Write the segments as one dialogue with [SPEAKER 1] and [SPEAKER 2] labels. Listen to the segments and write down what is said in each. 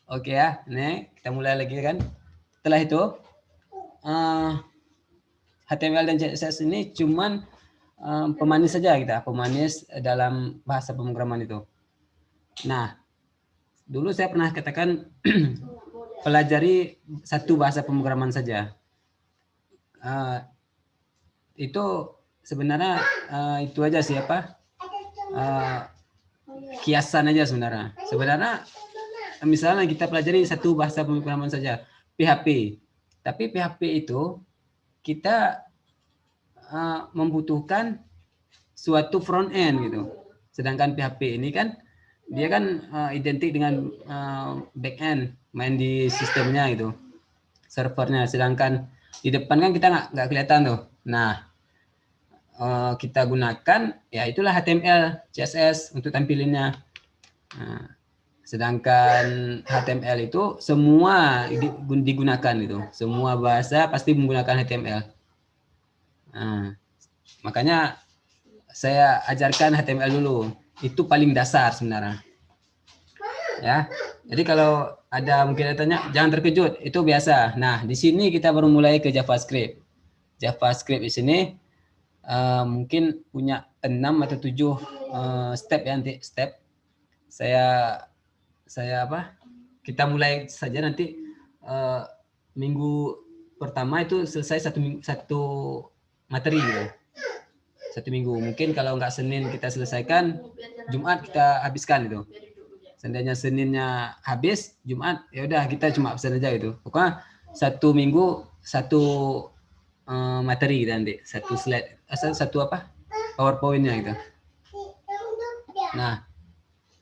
[SPEAKER 1] Oke ya, nih kita mulai lagi kan. Setelah itu HTML dan CSS ini cuman pemanis saja kita, pemanis dalam bahasa pemrograman itu. Nah, dulu saya pernah katakan pelajari satu bahasa pemrograman saja. Itu sebenarnya itu aja sih apa? Kiasan aja sebenarnya. Sebenarnya misalnya kita pelajari satu bahasa pemrograman saja, PHP. Tapi PHP itu kita membutuhkan suatu front end gitu. Sedangkan PHP ini kan dia kan identik dengan back end, main di sistemnya gitu, servernya. Sedangkan di depan kan kita nggak kelihatan tuh. Nah, kita gunakan ya itulah HTML, CSS untuk tampilinnya. Nah, sedangkan HTML itu semua digunakan itu, semua bahasa pasti menggunakan HTML. Nah, makanya saya ajarkan HTML dulu, itu paling dasar sebenarnya. Ya, jadi kalau ada mungkin tanya, jangan terkejut, itu biasa. Nah, di sini kita baru mulai ke JavaScript. JavaScript di sini mungkin punya 6 atau 7 step ya, nanti step. Saya apa? Kita mulai saja nanti minggu pertama itu selesai satu materi gitu. 1 minggu. Mungkin kalau nggak Senin kita selesaikan, Jumat kita habiskan itu. Seandainya Seninnya habis, Jumat ya udah kita cuma pesan aja gitu. Pokoknya 1 minggu satu materi gitu nanti, satu slide, satu apa? PowerPoint-nya gitu. Nah,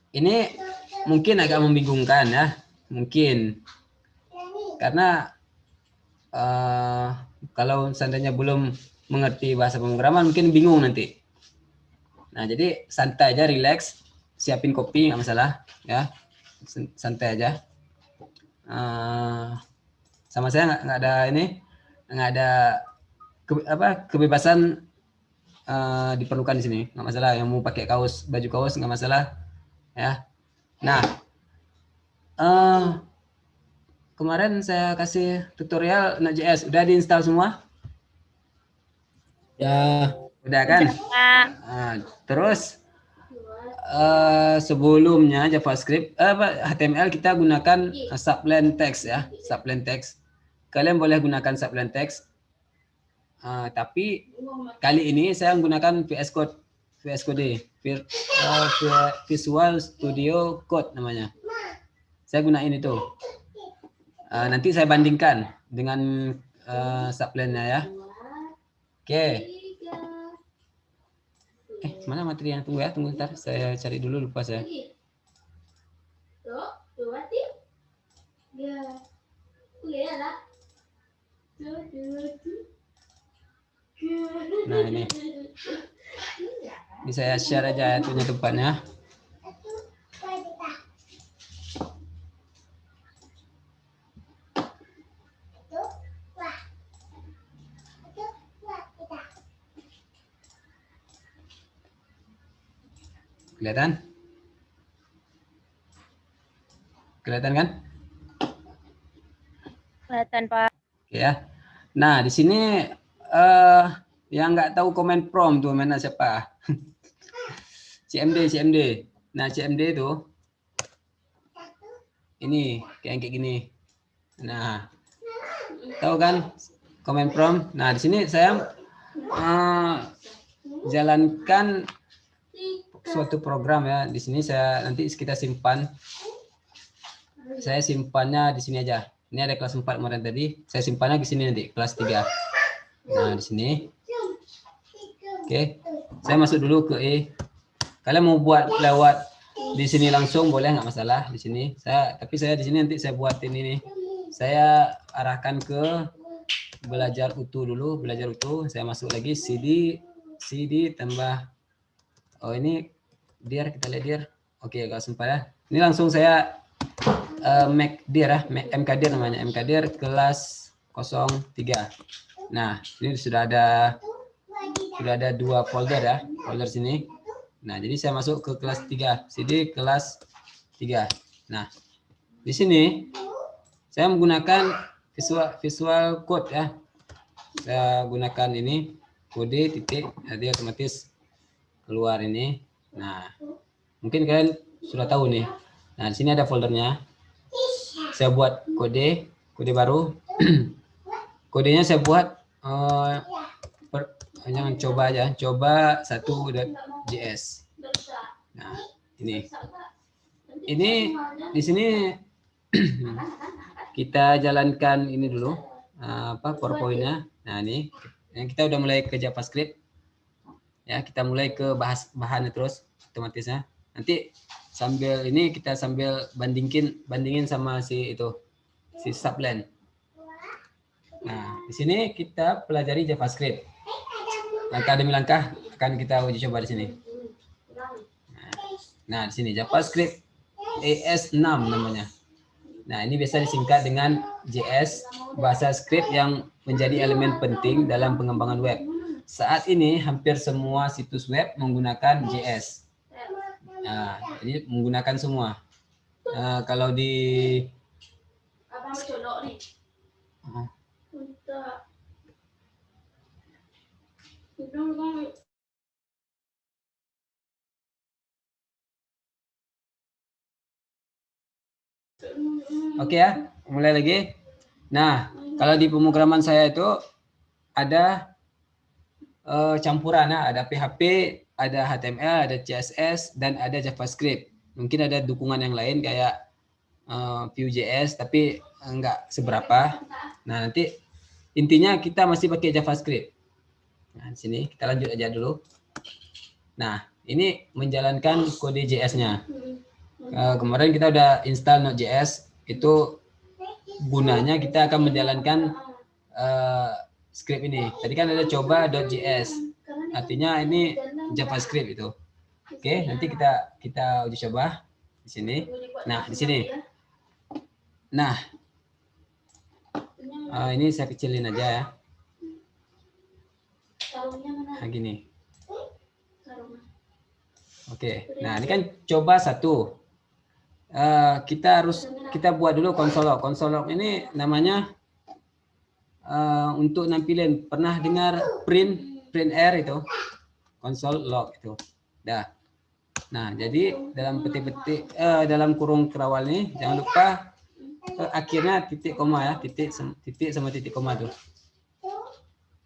[SPEAKER 1] ini mungkin agak membingungkan ya, mungkin karena kalau seandainya belum mengerti bahasa pemrograman mungkin bingung nanti. Nah, jadi santai aja, relax, siapin kopi nggak masalah ya, santai aja. Sama saya nggak ada ini, nggak ada kebebasan diperlukan di sini, nggak masalah. Yang mau pakai kaos, baju kaos nggak masalah ya. Nah, kemarin saya kasih tutorial Node.js, udah diinstal semua?
[SPEAKER 2] Ya.
[SPEAKER 1] Udah kan? Terus sebelumnya JavaScript HTML kita gunakan subplain text ya, subplain text. Kalian boleh gunakan subplain text. Tapi kali ini saya menggunakan VS Code, Visual Studio Code namanya. Saya gunain itu. Nanti saya bandingkan dengan subplainnya ya. Oke. Mana materi yang tunggu ya? Tunggu ntar, saya cari dulu, lupa saya. Nah ini saya share aja punya tempatnya. Kelihatan? Kelihatan kan?
[SPEAKER 3] Kelihatan, Pak.
[SPEAKER 1] Oke ya. Nah, di sini yang nggak tahu komen prompt tuh mana siapa? CMD. Nah, CMD itu ini kayak gini. Nah, tahu kan comment prompt? Nah, di sini saya jalankan suatu program ya. Di sini saya nanti kita simpan. Saya simpannya di sini aja. Ini ada kelas 4 kemarin tadi. Saya simpannya di sini nanti kelas 3. Nah, di sini. Oke. Saya masuk dulu ke E. Kalian mau buat lewat di sini langsung boleh, nggak masalah di sini. Tapi saya di sini nanti saya buatin ini. Saya arahkan ke belajar utuh dulu, belajar utuh. Saya masuk lagi CD tambah ini dir, kita lihat dir. Oke, kalau sempat ya. Ini langsung saya MacDir ya, MKdir namanya, MKdir kelas 03. Nah, ini sudah ada 2 folder ya, folder sini. Nah, jadi saya masuk ke kelas 3, CD kelas 3. Nah, di sini saya menggunakan visual code ya. Saya gunakan ini kode titik, jadi otomatis keluar ini. Nah, mungkin kalian sudah tahu nih. Nah, di sini ada foldernya. Saya buat kode baru. Kodenya saya buat jangan coba aja, coba 1.js. Nah, ini di sini kita jalankan ini dulu PowerPoint-nya. Nah, ini kita udah mulai ke JavaScript. Ya, kita mulai ke bahannya terus otomatisnya. Nanti sambil ini kita sambil bandingin sama si Sublime. Nah, di sini kita pelajari JavaScript. Langkah demi langkah akan kita uji coba di sini. Nah, di sini JavaScript AS6 namanya. Nah, ini biasa disingkat dengan JS, bahasa script yang menjadi elemen penting dalam pengembangan web. Saat ini hampir semua situs web menggunakan JS. Nah, ini menggunakan semua. Kalau di Oke ya, mulai lagi. Nah, kalau di pemrograman saya itu ada campuran, ada PHP, ada HTML, ada CSS, dan ada JavaScript. Mungkin ada dukungan yang lain kayak Vue.js, tapi enggak seberapa. Nah, nanti intinya kita masih pakai JavaScript. Nah, di sini kita lanjut aja dulu. Nah, ini menjalankan kode JS-nya. Kemarin kita udah install Node.js, itu gunanya kita akan menjalankan script ini. Tadi kan ada coba.js, artinya ini JavaScript itu. Oke, nanti kita uji coba di sini. Nah, di sini. Nah, ini saya kecilin aja ya. Nah, gini. Oke, nah ini kan coba 1. Kita buat dulu konsol log. Konsol log ini namanya untuk nampilin, pernah dengar print R itu, konsol log itu. Dah. Nah, jadi dalam petik-petik dalam kurung kerawal ini jangan lupa akhirnya titik koma ya, titik sama titik koma tuh.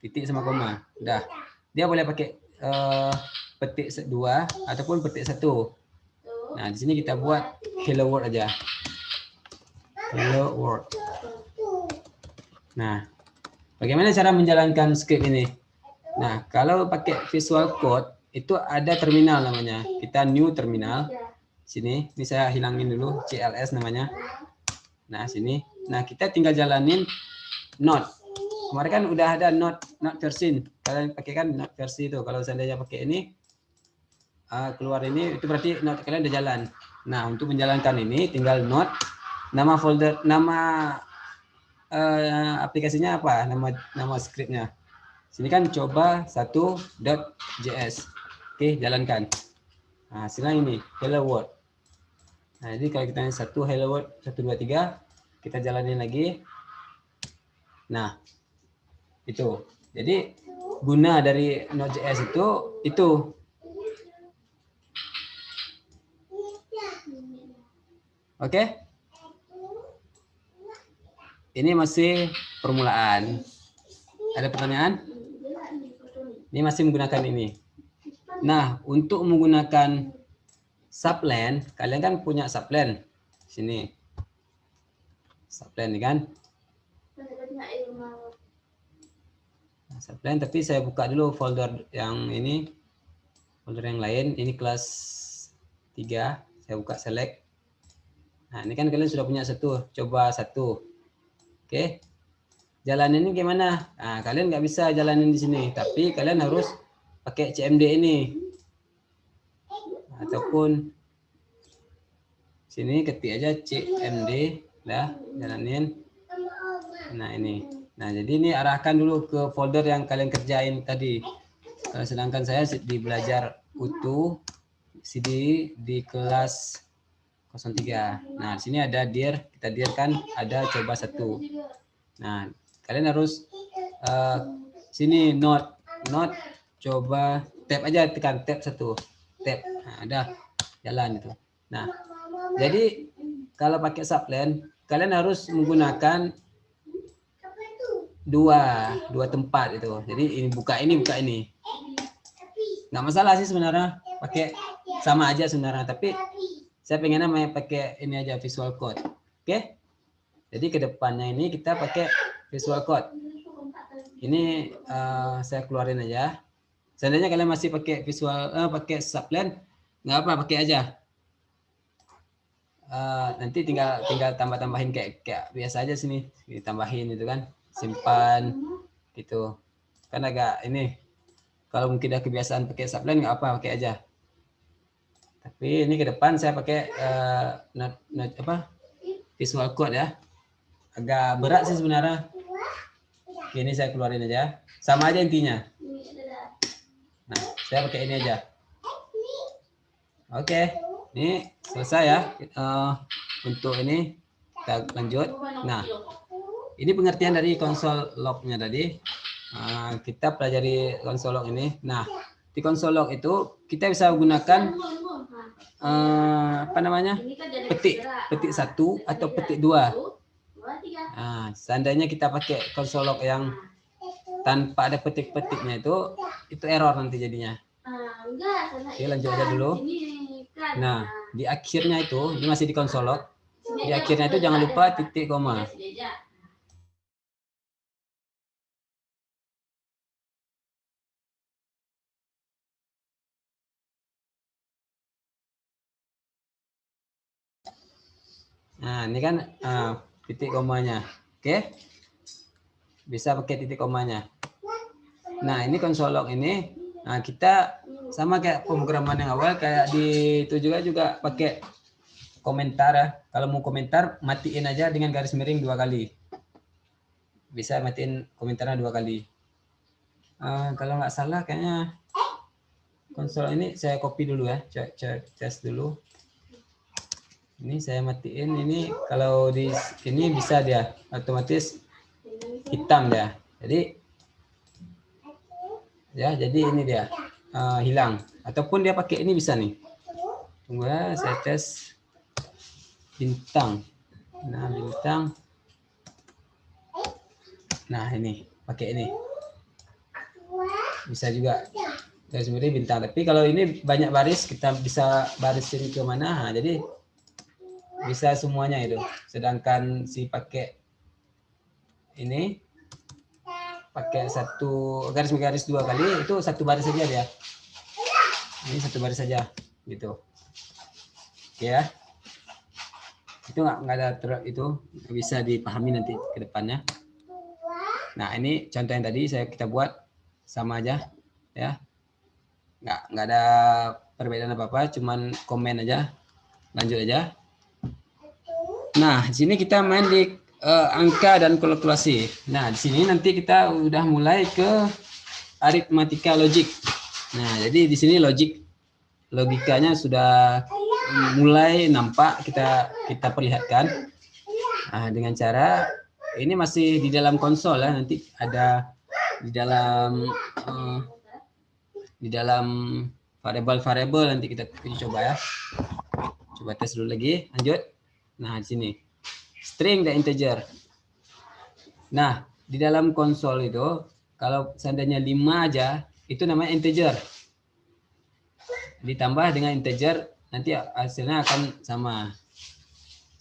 [SPEAKER 1] Titik sama koma. Dah. Dia boleh pakai petik 2 ataupun petik 1. Nah, di sini kita buat hello world aja. Hello world. Nah, bagaimana cara menjalankan script ini? Nah, kalau pakai Visual Code itu ada terminal namanya. Kita new terminal. Sini, ini saya hilangin dulu CLS namanya. Nah, sini. Nah, kita tinggal jalanin Node. Kemarin kan udah ada Node version. Kalian pakai kan Node versi itu. Kalau seandainya pakai ini keluar ini, itu berarti Node kalian udah jalan. Nah, untuk menjalankan ini tinggal Node, nama folder, nama aplikasinya apa? Nama scriptnya. Sini kan coba 1.js. Oke, jalankan. Nah, hasilnya ini hello world. Nah, jadi kalau kita satu hello world 1 2 3, kita jalanin lagi. Nah, itu. Jadi guna dari Node.js itu. Oke. Ini masih permulaan. Ada pertanyaan? Ini masih menggunakan ini. Nah, untuk menggunakan Sublime, kalian kan punya Sublime. Sini. Sublime ini kan. Nah, Sublime, tapi saya buka dulu folder yang ini. Folder yang lain, ini kelas 3. Saya buka select. Nah, ini kan kalian sudah punya coba 1. Oke. Jalanin ini gimana? Nah, kalian nggak bisa jalanin di sini, tapi kalian harus pakai CMD ini. Ataupun sini ketik aja CMD, dah jalanin. Nah, ini. Nah, jadi ini arahkan dulu ke folder yang kalian kerjain tadi. Sedangkan saya di belajar utuh, CD di kelas 03. Nah, di sini ada dir, kita dir kan ada coba 1. Nah, kalian harus sini not coba tab aja, tekan tab 1. Tab. Nah, ada jalan itu. Nah, jadi kalau pakai subplan kalian harus menggunakan dua tempat itu. Jadi ini buka ini. Nggak masalah sih sebenarnya, pakai sama aja sebenarnya, tapi saya pengennya pakai ini aja, visual code. Oke? Jadi kedepannya ini kita pakai visual code. Ini saya keluarin aja. Seandainya kalian masih pakai visual, pakai subplan, nggak apa, pakai aja. Nanti tinggal tambah-tambahin kayak biasa aja sini, ditambahin itu kan, simpan gitu. Kan agak ini, kalau mungkin ada kebiasaan pakai subplan nggak apa, pakai aja. Tapi ini ke depan saya pakai visual code ya. Agak berat sih sebenarnya. Oke, ini saya keluarin aja. Sama aja intinya. Nah, saya pakai ini aja. Oke, ini selesai ya. Untuk ini kita lanjut. Nah, ini pengertian dari konsol log-nya tadi. Kita pelajari konsol log ini. Nah, di konsol log itu kita bisa gunakan petik 1 atau petik 2. Nah, seandainya kita pakai konsol log yang tanpa ada petik-petiknya itu error nanti jadinya. Oke, lanjut aja dulu. Nah, di akhirnya itu, ini masih di konsol log. Di akhirnya itu jangan lupa titik koma. Nah, ini kan titik komanya. Oke. Bisa pakai titik komanya. Nah, ini konsol log ini. Nah, kita sama kayak pemrograman yang awal, kayak di itu juga pakai komentar ya. Kalau mau komentar, matiin aja dengan garis miring 2 kali. Bisa matiin komentarnya 2 kali. Kalau nggak salah kayaknya konsol ini saya copy dulu ya. Cek tes dulu. Ini saya matiin, ini kalau di ini bisa dia otomatis hitam dia. Jadi ini dia hilang, ataupun dia pakai ini bisa nih. Tunggu ya, saya tes bintang. Nah, bintang. Nah, ini pakai ini. Bisa juga. Dari sebenarnya bintang, tapi kalau ini banyak baris, kita bisa barisin ke mana. Nah, jadi bisa semuanya itu. Sedangkan si pakai ini pakai satu garis 2 kali, itu 1 baris saja dia. Ini 1 baris saja gitu. Oke ya. Itu nggak ada itu bisa dipahami nanti ke depannya. Nah, ini contoh yang tadi kita buat sama aja ya. Nggak ada perbedaan apa-apa, cuman komen aja. Lanjut aja. Nah, di sini kita main di angka dan kalkulasi. Nah, di sini nanti kita udah mulai ke aritmatika logik. Nah, jadi di sini logikanya sudah mulai nampak, kita perlihatkan. Nah, dengan cara ini masih di dalam konsol ya, nanti ada di dalam variabel nanti kita coba ya. Coba tes dulu lagi, lanjut. Nah, di sini string dan integer. Nah, di dalam konsol itu kalau seandainya 5 aja, itu namanya integer. Ditambah dengan integer, nanti hasilnya akan sama.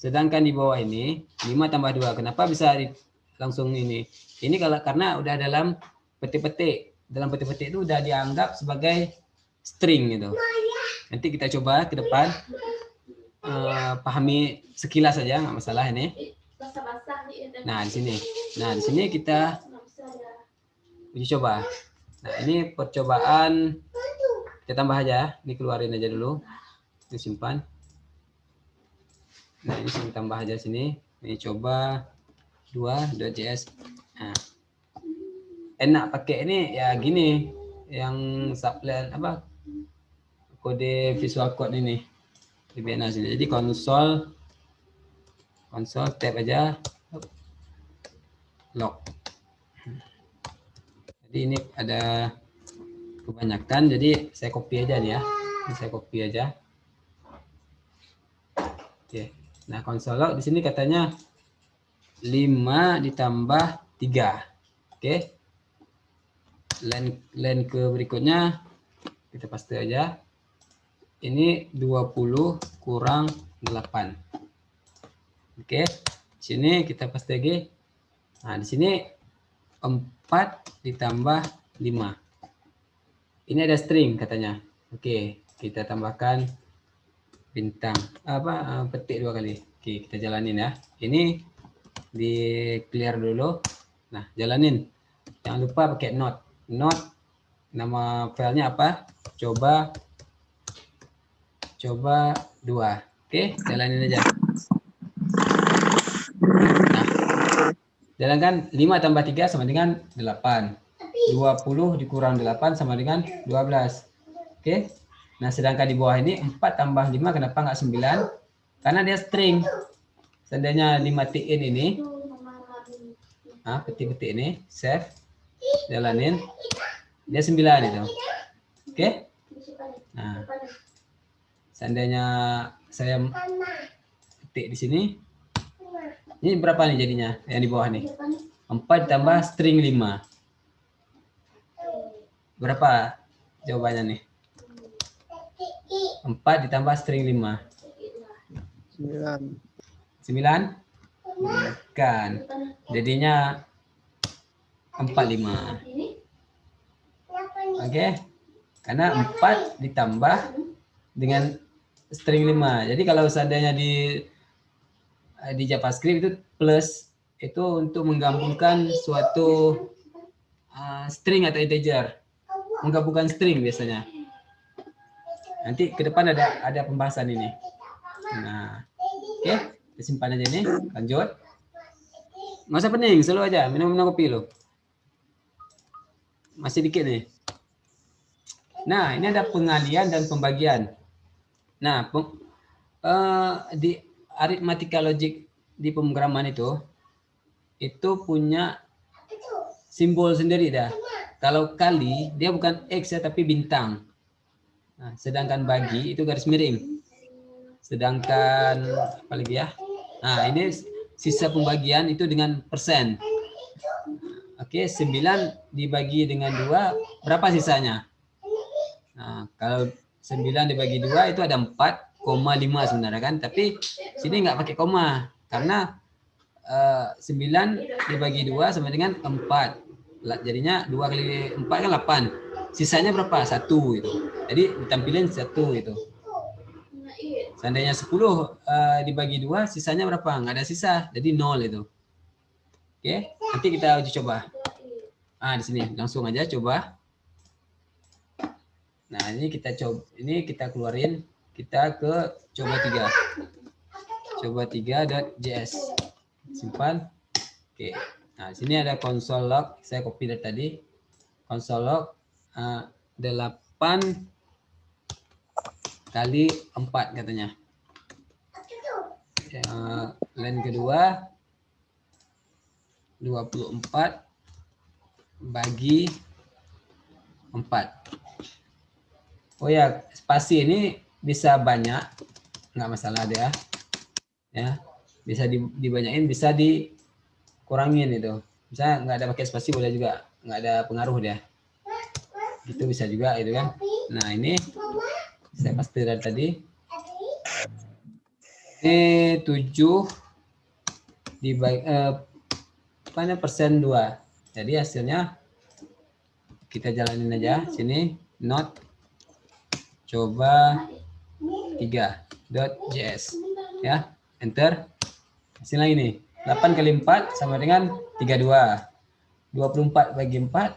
[SPEAKER 1] Sedangkan di bawah ini 5 tambah 2. Kenapa bisa langsung ini? Ini karena udah dalam petik-petik. Dalam petik-petik itu udah dianggap sebagai string gitu. Nanti kita coba ke depan. Pahami sekilas saja, nggak masalah ini. Nah, di sini kita uji coba. Nah, ini percobaan, kita tambah aja, ini keluarin aja dulu, disimpan. Nah, ini sini tambah aja sini. Ini coba 2.js. Nah, enak pakai ini ya gini, yang subplan kode visual code ini. VBNA sini. Jadi konsol tab aja log. Jadi ini ada kebanyakan, jadi saya copy aja nih ya. Ini saya copy aja. Oke. Nah, konsol log di sini katanya 5 ditambah 3. Oke. Line ke berikutnya kita paste aja. Ini 20 kurang 8. Oke. Di sini kita paste lagi. Nah, di sini 4 ditambah 5. Ini ada string katanya. Oke, kita tambahkan bintang petik 2 kali. Oke, kita jalanin ya. Ini di clear dulu. Nah, jalanin. Jangan lupa pakai note. Nama filenya apa? Coba 2. Oke, jalanin aja. Nah, jalankan 5 tambah 3 sama dengan 8. 20 dikurang 8 sama dengan 12. Oke. Nah, sedangkan di bawah ini 4 tambah 5 kenapa nggak 9? Karena dia string. Seandainya dimatiin ini, petik-petik ini, save, jalanin, dia 9 itu. Oke. Nah, seandainya saya petik di sini, ini berapa nih jadinya yang di bawah nih? 4 tambah string 5. Berapa jawabannya nih? 4 ditambah string 5. 9? Bukan. Jadinya 45. Oke. Karena 4 ditambah dengan string 5. Jadi kalau seandainya di JavaScript itu plus itu untuk menggabungkan suatu string atau integer. Menggabungkan string biasanya. Nanti ke depan ada pembahasan ini. Nah, oke, kita simpan aja ini. Lanjut. Nggak usah pening, selalu aja minum kopi lo. Masih dikit nih. Nah, ini ada pengalian dan pembagian. Nah, di aritmatika logik di pemrograman itu punya simbol sendiri dah. Kalau kali dia bukan X ya tapi bintang. Nah, sedangkan bagi itu garis miring. Sedangkan apa lagi ya? Nah, ini sisa pembagian itu dengan persen. Oke, 9 dibagi dengan 2, berapa sisanya? Nah, kalau 9 dibagi 2 itu ada 4,5 sebenarnya kan, tapi sini nggak pakai koma karena 9 dibagi 2 sama dengan 4. Jadinya 2 kali 4 kan 8. Sisanya berapa? 1 itu. Jadi ditampilin 1 itu. Seandainya 10 dibagi 2, sisanya berapa? Nggak ada sisa, jadi 0 itu. Oke, nanti kita uji coba. Di sini langsung aja coba. Nah, ini kita keluarin, kita ke coba 3. Coba 3.js. Simpan. Oke. Nah, sini ada console log, saya copy dari tadi. Console log 8 kali 4 katanya. Line kedua 24 bagi 4. Oh ya, spasi ini bisa banyak, nggak masalah dia. Ya, bisa dibanyakin, bisa dikurangin itu. Bisa nggak ada pakai spasi boleh juga, nggak ada pengaruh dia. Itu bisa juga itu kan. Nah, ini saya paste dari tadi. Ini 7 dibagi persen 2. Jadi hasilnya kita jalanin aja. Sini not coba 3.js ya, enter. Hasilnya ini 8 kali 4 sama dengan 32. 24 bagi 4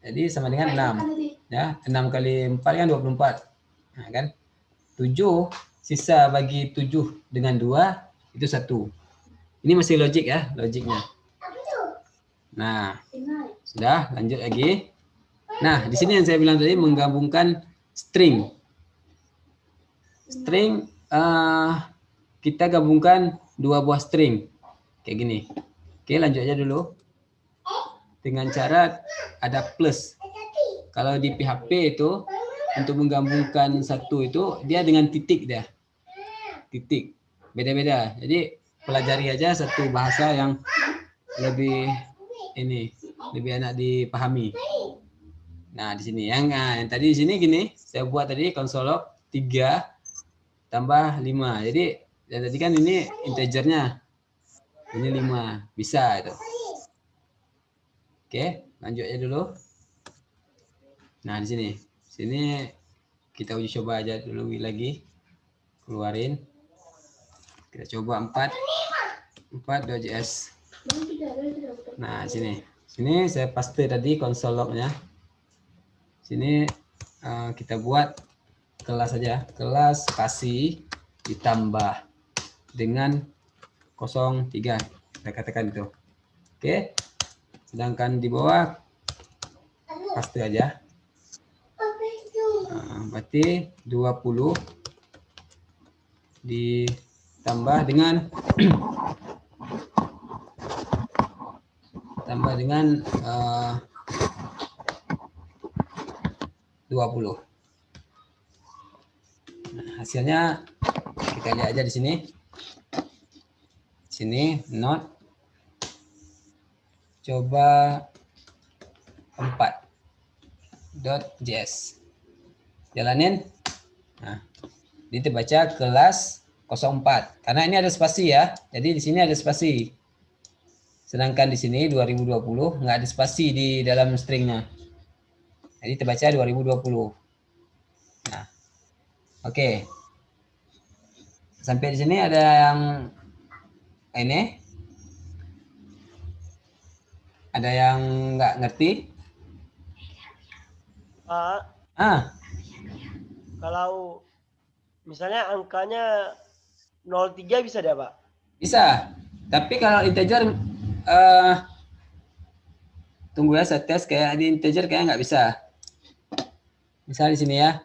[SPEAKER 1] jadi sama dengan 6 ya. 6 kali 4 kan 24. Nah, kan 7 sisa bagi 7 dengan 2 itu 1. Ini masih logik ya, logiknya. Nah, sudah, lanjut lagi. Nah, di sini yang saya bilang tadi menggabungkan string. String kita gabungkan dua buah string kayak gini. Oke, lanjut aja dulu dengan cara ada plus. Kalau di PHP itu untuk menggabungkan satu itu dia dengan titik dia, titik beda-beda. Jadi pelajari aja satu bahasa yang lebih lebih enak dipahami. Nah di sini yang tadi di sini gini saya buat tadi konsolok 3 tambah 5. Jadi tadi kan ini integernya, ini 5 bisa itu. Oke, lanjut aja dulu. Nah di sini kita uji coba aja dulu lagi, keluarin. Kita coba 4.js. Nah sini saya paste tadi konsol lognya. Sini kita buat kelas aja, kelas spasi ditambah dengan 03, kita katakan itu. Oke, sedangkan di bawah paste aja. Berarti 20 ditambah dengan tambah dengan 20. Nah, hasilnya kita lihat aja di sini. Sini not coba 4.js. Jalanin. Nah, ini terbaca kelas 04 karena ini ada spasi ya. Jadi di sini ada spasi. Sedangkan di sini 2020 nggak ada spasi di dalam stringnya. Jadi terbaca 2020. Nah, oke. Sampai di sini ada yang ini? Ada yang nggak ngerti?
[SPEAKER 2] Pak, kalau misalnya angkanya 03 bisa deh, Pak?
[SPEAKER 1] Bisa. Tapi kalau integer tunggu ya, saya tes kayak di integer kayak nggak bisa. Misal di sini ya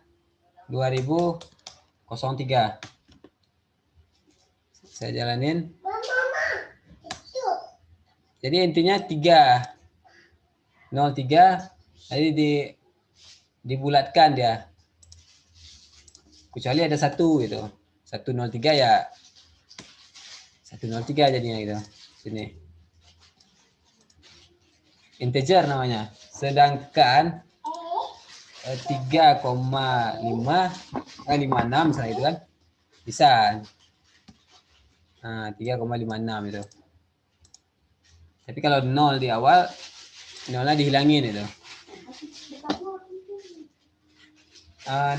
[SPEAKER 1] 2003. Saya jalanin. Jadi intinya 3. 03 jadi dibulatkan dia. Kecuali ada 1 gitu. 103 ya 103 jadinya gitu. Sini. Integer namanya. Sedangkan 3,56 misalnya itu kan bisa. Nah, 3,56 itu. Tapi kalau 0 di awal, 0-nya dihilangin itu.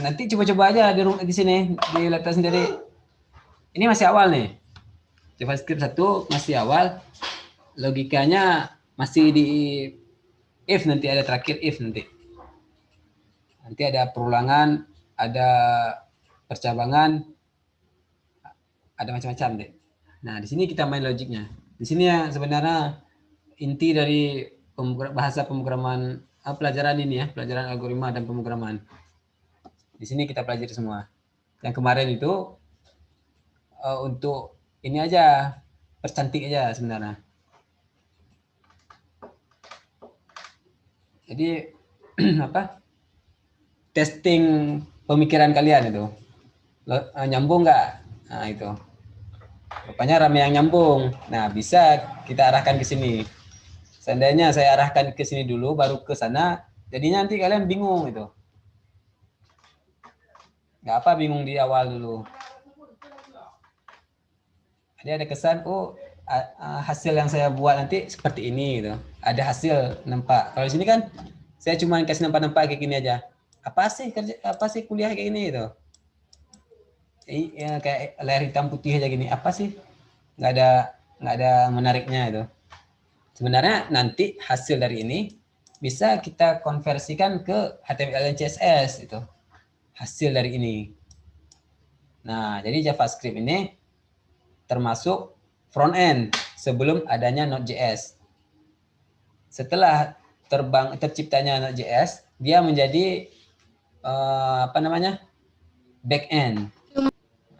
[SPEAKER 1] Nanti coba-coba aja di sini, di laptop sendiri. Ini masih awal nih. JavaScript 1 masih awal. Logikanya masih di if, nanti ada terakhir if nanti. Nanti ada perulangan, ada percabangan, ada macam-macam deh. Nah, di sini kita main logiknya. Di sini ya sebenarnya inti dari bahasa pemrograman pelajaran ini ya, pelajaran algoritma dan pemrograman. Di sini kita pelajari semua. Yang kemarin itu untuk ini aja, percantik aja sebenarnya. Jadi apa? Testing pemikiran kalian itu. Nyambung nggak? Nah, itu. Rupanya rame yang nyambung. Nah, bisa kita arahkan ke sini. Seandainya saya arahkan ke sini dulu, baru ke sana, jadinya nanti kalian bingung itu. Nggak apa bingung di awal dulu. Jadi ada kesan, oh hasil yang saya buat nanti seperti ini gitu. Ada hasil nampak. Kalau di sini kan saya cuma kasih nampak-nampak kayak gini aja. Apa sih kuliah kayak gini gitu. Ya, kayak layar hitam putih aja gini. Apa sih? Nggak ada menariknya itu. Sebenarnya nanti hasil dari ini bisa kita konversikan ke HTML dan CSS itu. Hasil dari ini. Nah, jadi JavaScript ini termasuk front end sebelum adanya Node.js. Setelah terciptanya Node.js, dia menjadi back end.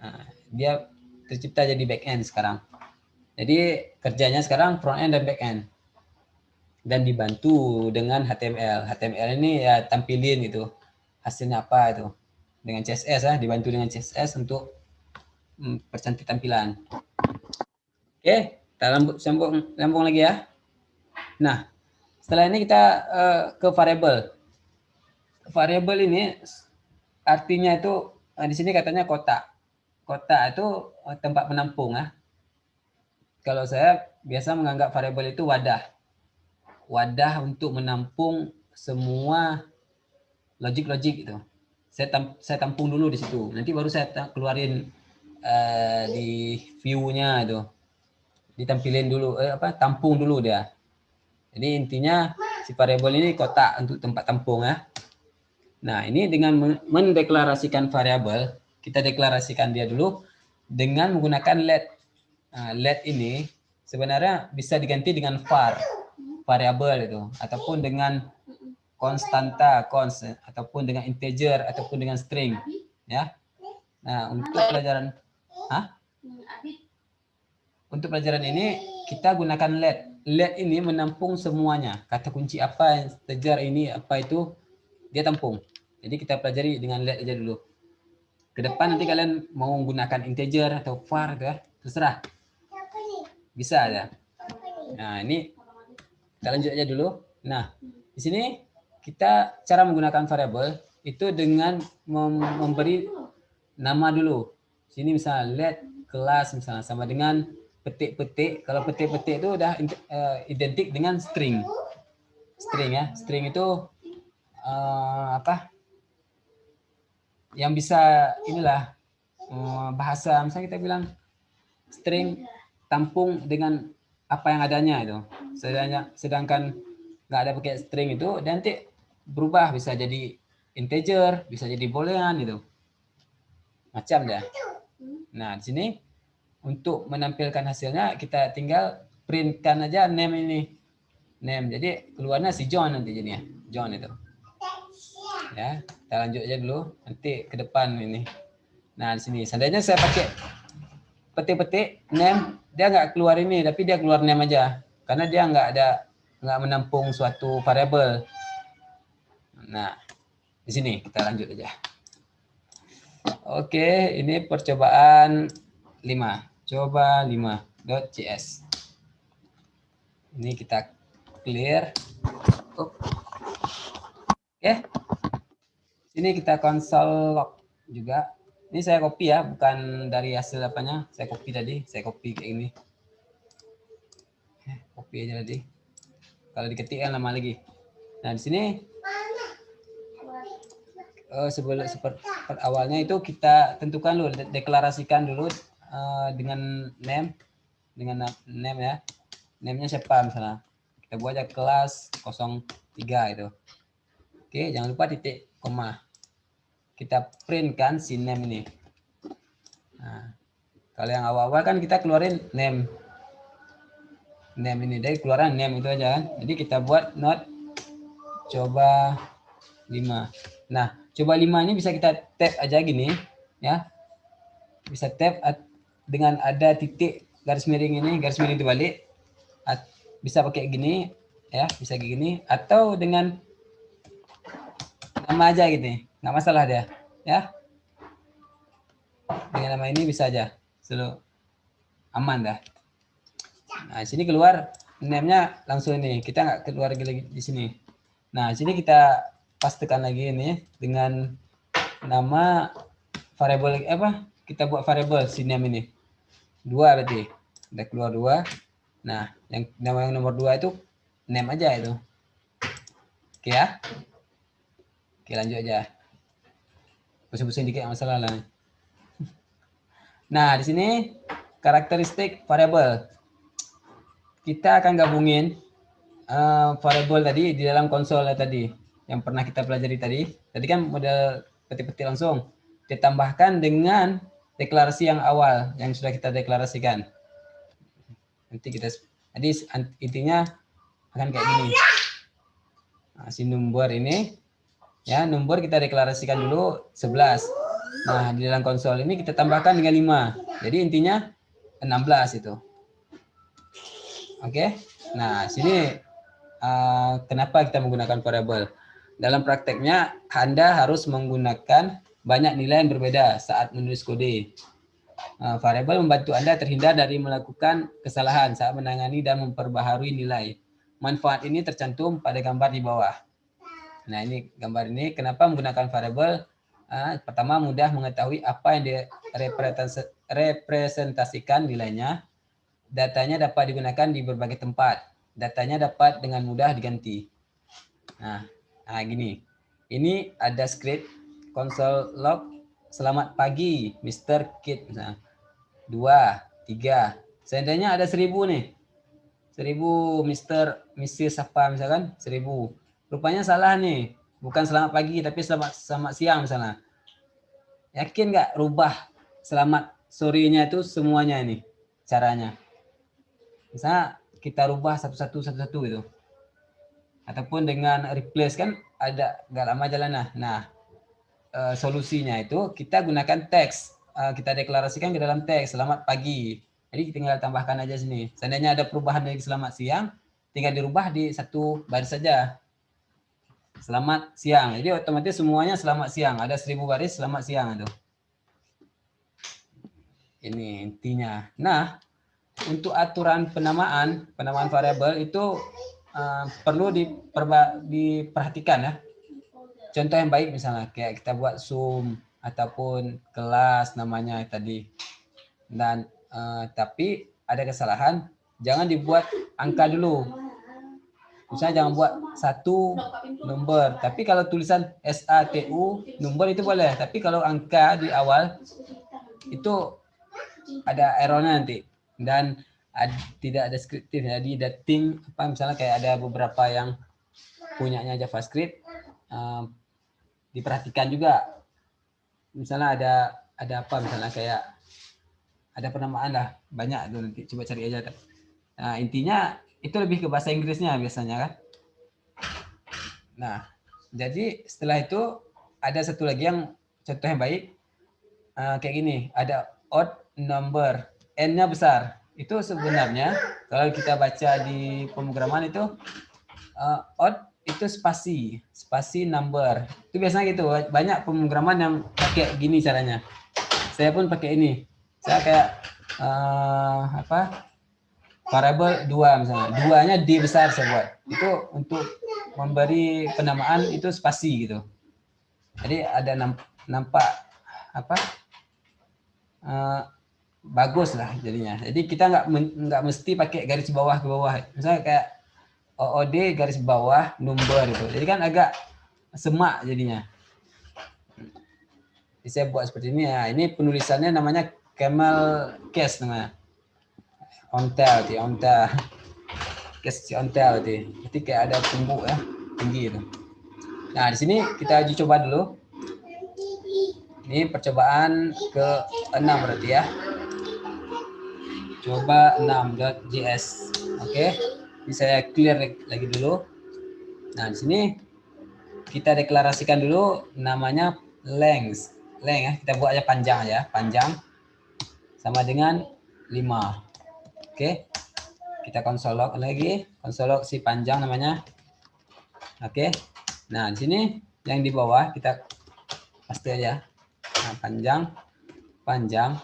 [SPEAKER 1] Nah, dia tercipta jadi back end sekarang. Jadi kerjanya sekarang front end dan back end. Dan dibantu dengan HTML. HTML ini ya tampilin gitu hasilnya apa itu. Dengan CSS ya, dibantu dengan CSS untuk percantik tampilan. Oke, kita sambung lagi ya. Nah, setelah ini kita ke variabel. Variabel ini artinya itu di sini katanya kotak. Kotak itu tempat menampung ya. Kalau saya biasa menganggap variabel itu wadah. Wadah untuk menampung semua logik-logik itu. Saya tampung dulu di situ. Nanti baru saya keluarin di view-nya itu. Ditampilin dulu tampung dulu dia. Jadi intinya si variabel ini kotak untuk tempat tampung ya. Nah, ini dengan mendeklarasikan variabel, kita deklarasikan dia dulu dengan menggunakan let. Nah, let ini sebenarnya bisa diganti dengan var, variabel itu, ataupun dengan konstanta, const, ataupun dengan integer, ataupun dengan string, ya. Nah, untuk pelajaran, untuk pelajaran ini kita gunakan let. Let ini menampung semuanya. Kata kunci apa, integer ini apa itu dia tampung. Jadi kita pelajari dengan let aja dulu. Ke depan nanti kalian mau menggunakan integer atau var ya, terserah. Bisa aja. Nah, ini kita lanjut aja dulu. Nah, di sini kita cara menggunakan variabel itu dengan memberi nama dulu. Sini misalnya let kelas misalnya sama dengan petik-petik. Kalau petik-petik itu udah identik dengan string. String ya. String itu yang bisa inilah bahasa misalnya kita bilang string tampung dengan apa yang adanya itu. Sedangkan nggak ada pakai string itu nanti berubah bisa jadi integer, bisa jadi boolean gitu. Macam dah. Nah, di sini untuk menampilkan hasilnya kita tinggal printkan aja name ini. Name. Jadi keluarnya si John nanti jadinya. John itu. Ya, kita lanjut aja dulu nanti ke depan ini. Nah, di sini seandainya saya pakai petik-petik name, dia nggak keluar ini tapi dia keluar name aja karena dia nggak menampung suatu variabel. Nah, di sini kita lanjut aja. Oke, ini percobaan 5. Coba 5.cs. Ini kita clear. Oke. Sini kita console log juga. Ini saya copy ya, bukan dari hasil apanya. Saya copy tadi, saya copy kayak ini. Copy aja tadi. Kalau diketik kan lama lagi. Nah, di sini sebelum seperti awalnya itu kita tentukan dulu, deklarasikan dulu dengan name ya. Name-nya siapa misalnya. Kita buat aja kelas 03 itu. Oke, jangan lupa titik koma. Kita print kan si name ini. Nah, kalau yang awal-awal kan kita keluarin name ini dari keluaran name itu aja kan. Jadi kita buat not coba 5. Nah, coba 5 ini bisa kita tab aja gini ya. Bisa tab dengan ada titik garis miring ini, garis miring dibalik. Bisa pakai gini ya, bisa kayak gini atau dengan nama aja gitu. Nggak masalah dia ya. Dengan nama ini bisa aja. Selalu aman dah. Nah, sini keluar name-nya langsung ini. Kita nggak keluar lagi di sini. Nah, sini kita pastikan lagi ini dengan nama variabel kita buat variabel si name ini. 2 berarti. Udah keluar 2. Nah, yang nomor 2 itu name aja itu. Oke ya. Oke, lanjut aja. Pusing-pusing dikit masalah lah. Nah, di sini karakteristik variabel. Kita akan gabungin variabel tadi di dalam konsol tadi yang pernah kita pelajari tadi. Tadi kan model petik-petik langsung. Ditambahkan dengan deklarasi yang awal yang sudah kita deklarasikan. Nanti kita jadi intinya akan kayak gini. Nah, si nomor ini ya, nomor kita deklarasikan dulu 11. Nah, di dalam konsol ini kita tambahkan dengan 5. Jadi intinya 16 itu. Oke. Nah, sini kenapa kita menggunakan variabel? Dalam prakteknya, Anda harus menggunakan banyak nilai yang berbeda saat menulis kode. Variabel membantu Anda terhindar dari melakukan kesalahan saat menangani dan memperbaharui nilai. Manfaat ini tercantum pada gambar di bawah. Nah, ini gambar ini. Kenapa menggunakan variabel? Pertama, mudah mengetahui apa yang direpresentasikan nilainya. Datanya dapat digunakan di berbagai tempat. Datanya dapat dengan mudah diganti. Nah, gini. Ini ada script console log. Selamat pagi, Mr. Kid. Nah, 2, 3. Seandainya ada 1000 nih. 1000 Mr. Mrs. apa misalkan 1000. Rupanya salah nih. Bukan selamat pagi tapi selamat siang misalnya. Yakin nggak rubah selamat sorenya itu semuanya ini caranya. Misalnya kita rubah satu-satu gitu. Ataupun dengan replace kan ada nggak lama jalan. Nah, solusinya itu kita gunakan teks. Kita deklarasikan ke dalam teks selamat pagi. Jadi tinggal tambahkan aja sini. Seandainya ada perubahan dari selamat siang, tinggal dirubah di satu baris saja. Selamat siang. Jadi otomatis semuanya selamat siang. Ada 1000 baris selamat siang itu. Ini intinya. Nah, untuk aturan penamaan variabel itu perlu diperhatikan ya. Contoh yang baik misalnya kayak kita buat Zoom ataupun kelas namanya tadi. Dan tapi ada kesalahan, jangan dibuat angka dulu. Misalnya jangan buat satu nomor, tapi kalau tulisan SATU nomor itu boleh, tapi kalau angka di awal itu ada errornya nanti dan tidak ada deskriptif. Jadi dating apa misalnya kayak ada beberapa yang punyanya JavaScript, diperhatikan juga. Misalnya ada apa misalnya kayak ada penamaan lah banyak tuh, nanti coba cari aja. Nah, intinya itu lebih ke bahasa Inggrisnya biasanya kan. Nah, jadi setelah itu ada satu lagi yang contoh yang baik kayak gini, ada odd number, n-nya besar. Itu sebenarnya kalau kita baca di pemrograman itu odd itu spasi number. Itu biasanya gitu. Banyak pemrograman yang pakai gini caranya. Saya pun pakai ini. Saya kayak variabel 2 misalnya. 2-nya D besar saya buat. Itu untuk memberi penamaan itu spasi gitu. Jadi ada nampak bagus lah jadinya. Jadi kita nggak mesti pakai garis bawah ke bawah. Misalnya kayak OOD garis bawah number itu. Jadi kan agak semak jadinya. Jadi saya buat seperti ini ya. Ini penulisannya namanya camel case namanya. Ontel. Case ontel itu. Jadi kayak ada tumbuk ya, tinggi itu. Nah, di sini kita uji coba dulu. Ini percobaan ke-6 berarti ya. Coba 6.js. Oke. Ini saya clear lagi dulu. Nah, di sini kita deklarasikan dulu namanya length ya. Kita buat aja panjang ya. Panjang sama dengan 5. Oke. Kita console log lagi. Console log si panjang namanya. Oke. Nah, di sini yang di bawah kita paste aja. Nah, panjang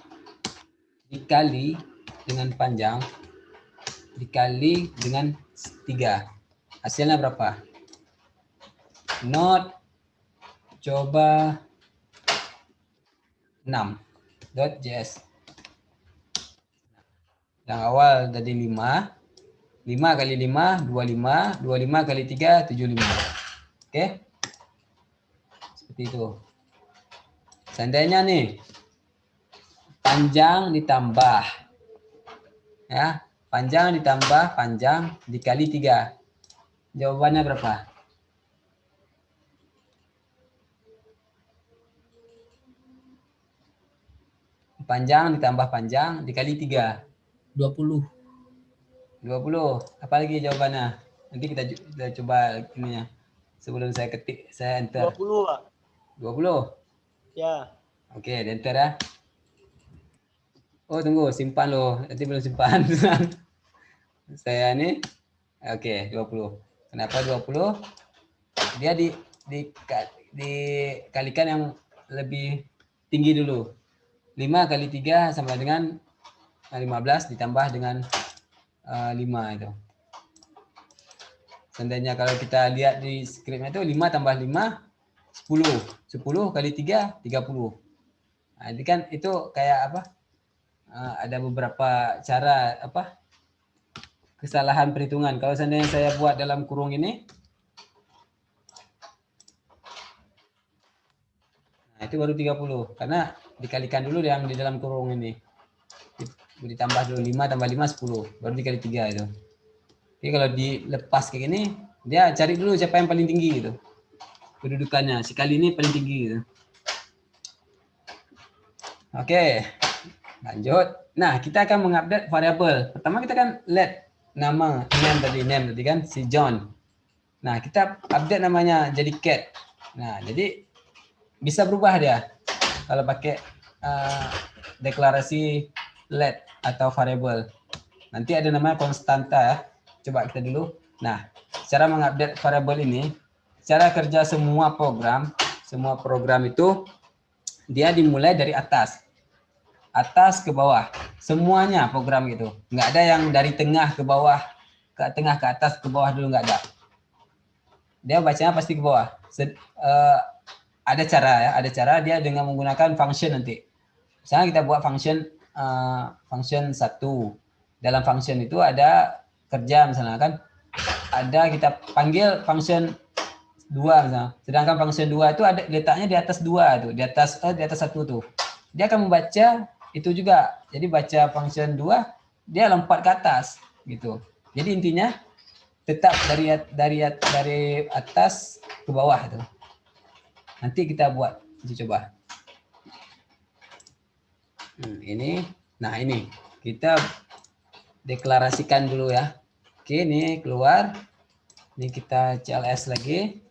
[SPEAKER 1] dikali dengan panjang dikali dengan 3. Hasilnya berapa? Not coba 6.js. Yang awal tadi 5 kali 5 25 kali 3 75. Oke. Seperti itu. Seandainya nih panjang ditambah ya, panjang ditambah panjang dikali 3. Jawabannya berapa? Panjang ditambah panjang dikali 3.
[SPEAKER 3] 20.
[SPEAKER 1] Apa lagi jawabannya? Nanti kita coba ininya. Sebelum saya ketik, saya enter.
[SPEAKER 2] 20, Pak.
[SPEAKER 1] 20.
[SPEAKER 2] Ya.
[SPEAKER 1] Oke, enter ya. Oh, tunggu, simpan loh. Nanti belum simpan. Saya ini oke, 20. Kenapa 20? Dia dikalikan yang lebih tinggi dulu. 5 kali 3 sama dengan 15 ditambah dengan 5 itu. Seandainya kalau kita lihat di skripnya itu 5 tambah 5 10. 10 kali 3 30. Nah, ini kan itu kayak apa? Ada beberapa cara apa? Kesalahan perhitungan. Kalau seandainya saya buat dalam kurung ini, nah itu baru 30 karena dikalikan dulu yang di dalam kurung ini. Ditambah dulu 5 tambah 5 10, baru dikali 3 itu. Jadi kalau dilepas kayak gini, dia cari dulu siapa yang paling tinggi gitu. Kedudukannya, si kali ini paling tinggi gitu. Oke, lanjut. Nah, kita akan mengupdate variabel. Pertama kita kan let nama, name tadi kan si John. Nah, kita update namanya jadi cat. Nah, jadi bisa berubah dia kalau pakai deklarasi let atau variabel. Nanti ada namanya konstanta ya. Coba kita dulu. Nah, cara mengupdate variabel ini, cara kerja semua program itu dia dimulai dari atas ke bawah, semuanya program gitu. Nggak ada yang dari tengah ke bawah, ke tengah ke atas ke bawah dulu, nggak ada. Dia bacanya pasti ke bawah. Ada cara dia dengan menggunakan function nanti. Misalnya kita buat function 1. Dalam function itu ada kerja misalnya kan, ada kita panggil function 2 misalnya. Sedangkan function 2 itu ada letaknya di atas 2 tuh, di atas 1 tuh. Dia akan membaca itu juga. Jadi baca function 2, dia lompat ke atas gitu. Jadi intinya tetap dari atas ke bawah itu. Nanti kita buat, coba. Ini, nah ini kita deklarasikan dulu ya. Oke, ini keluar. Ini kita CLS lagi.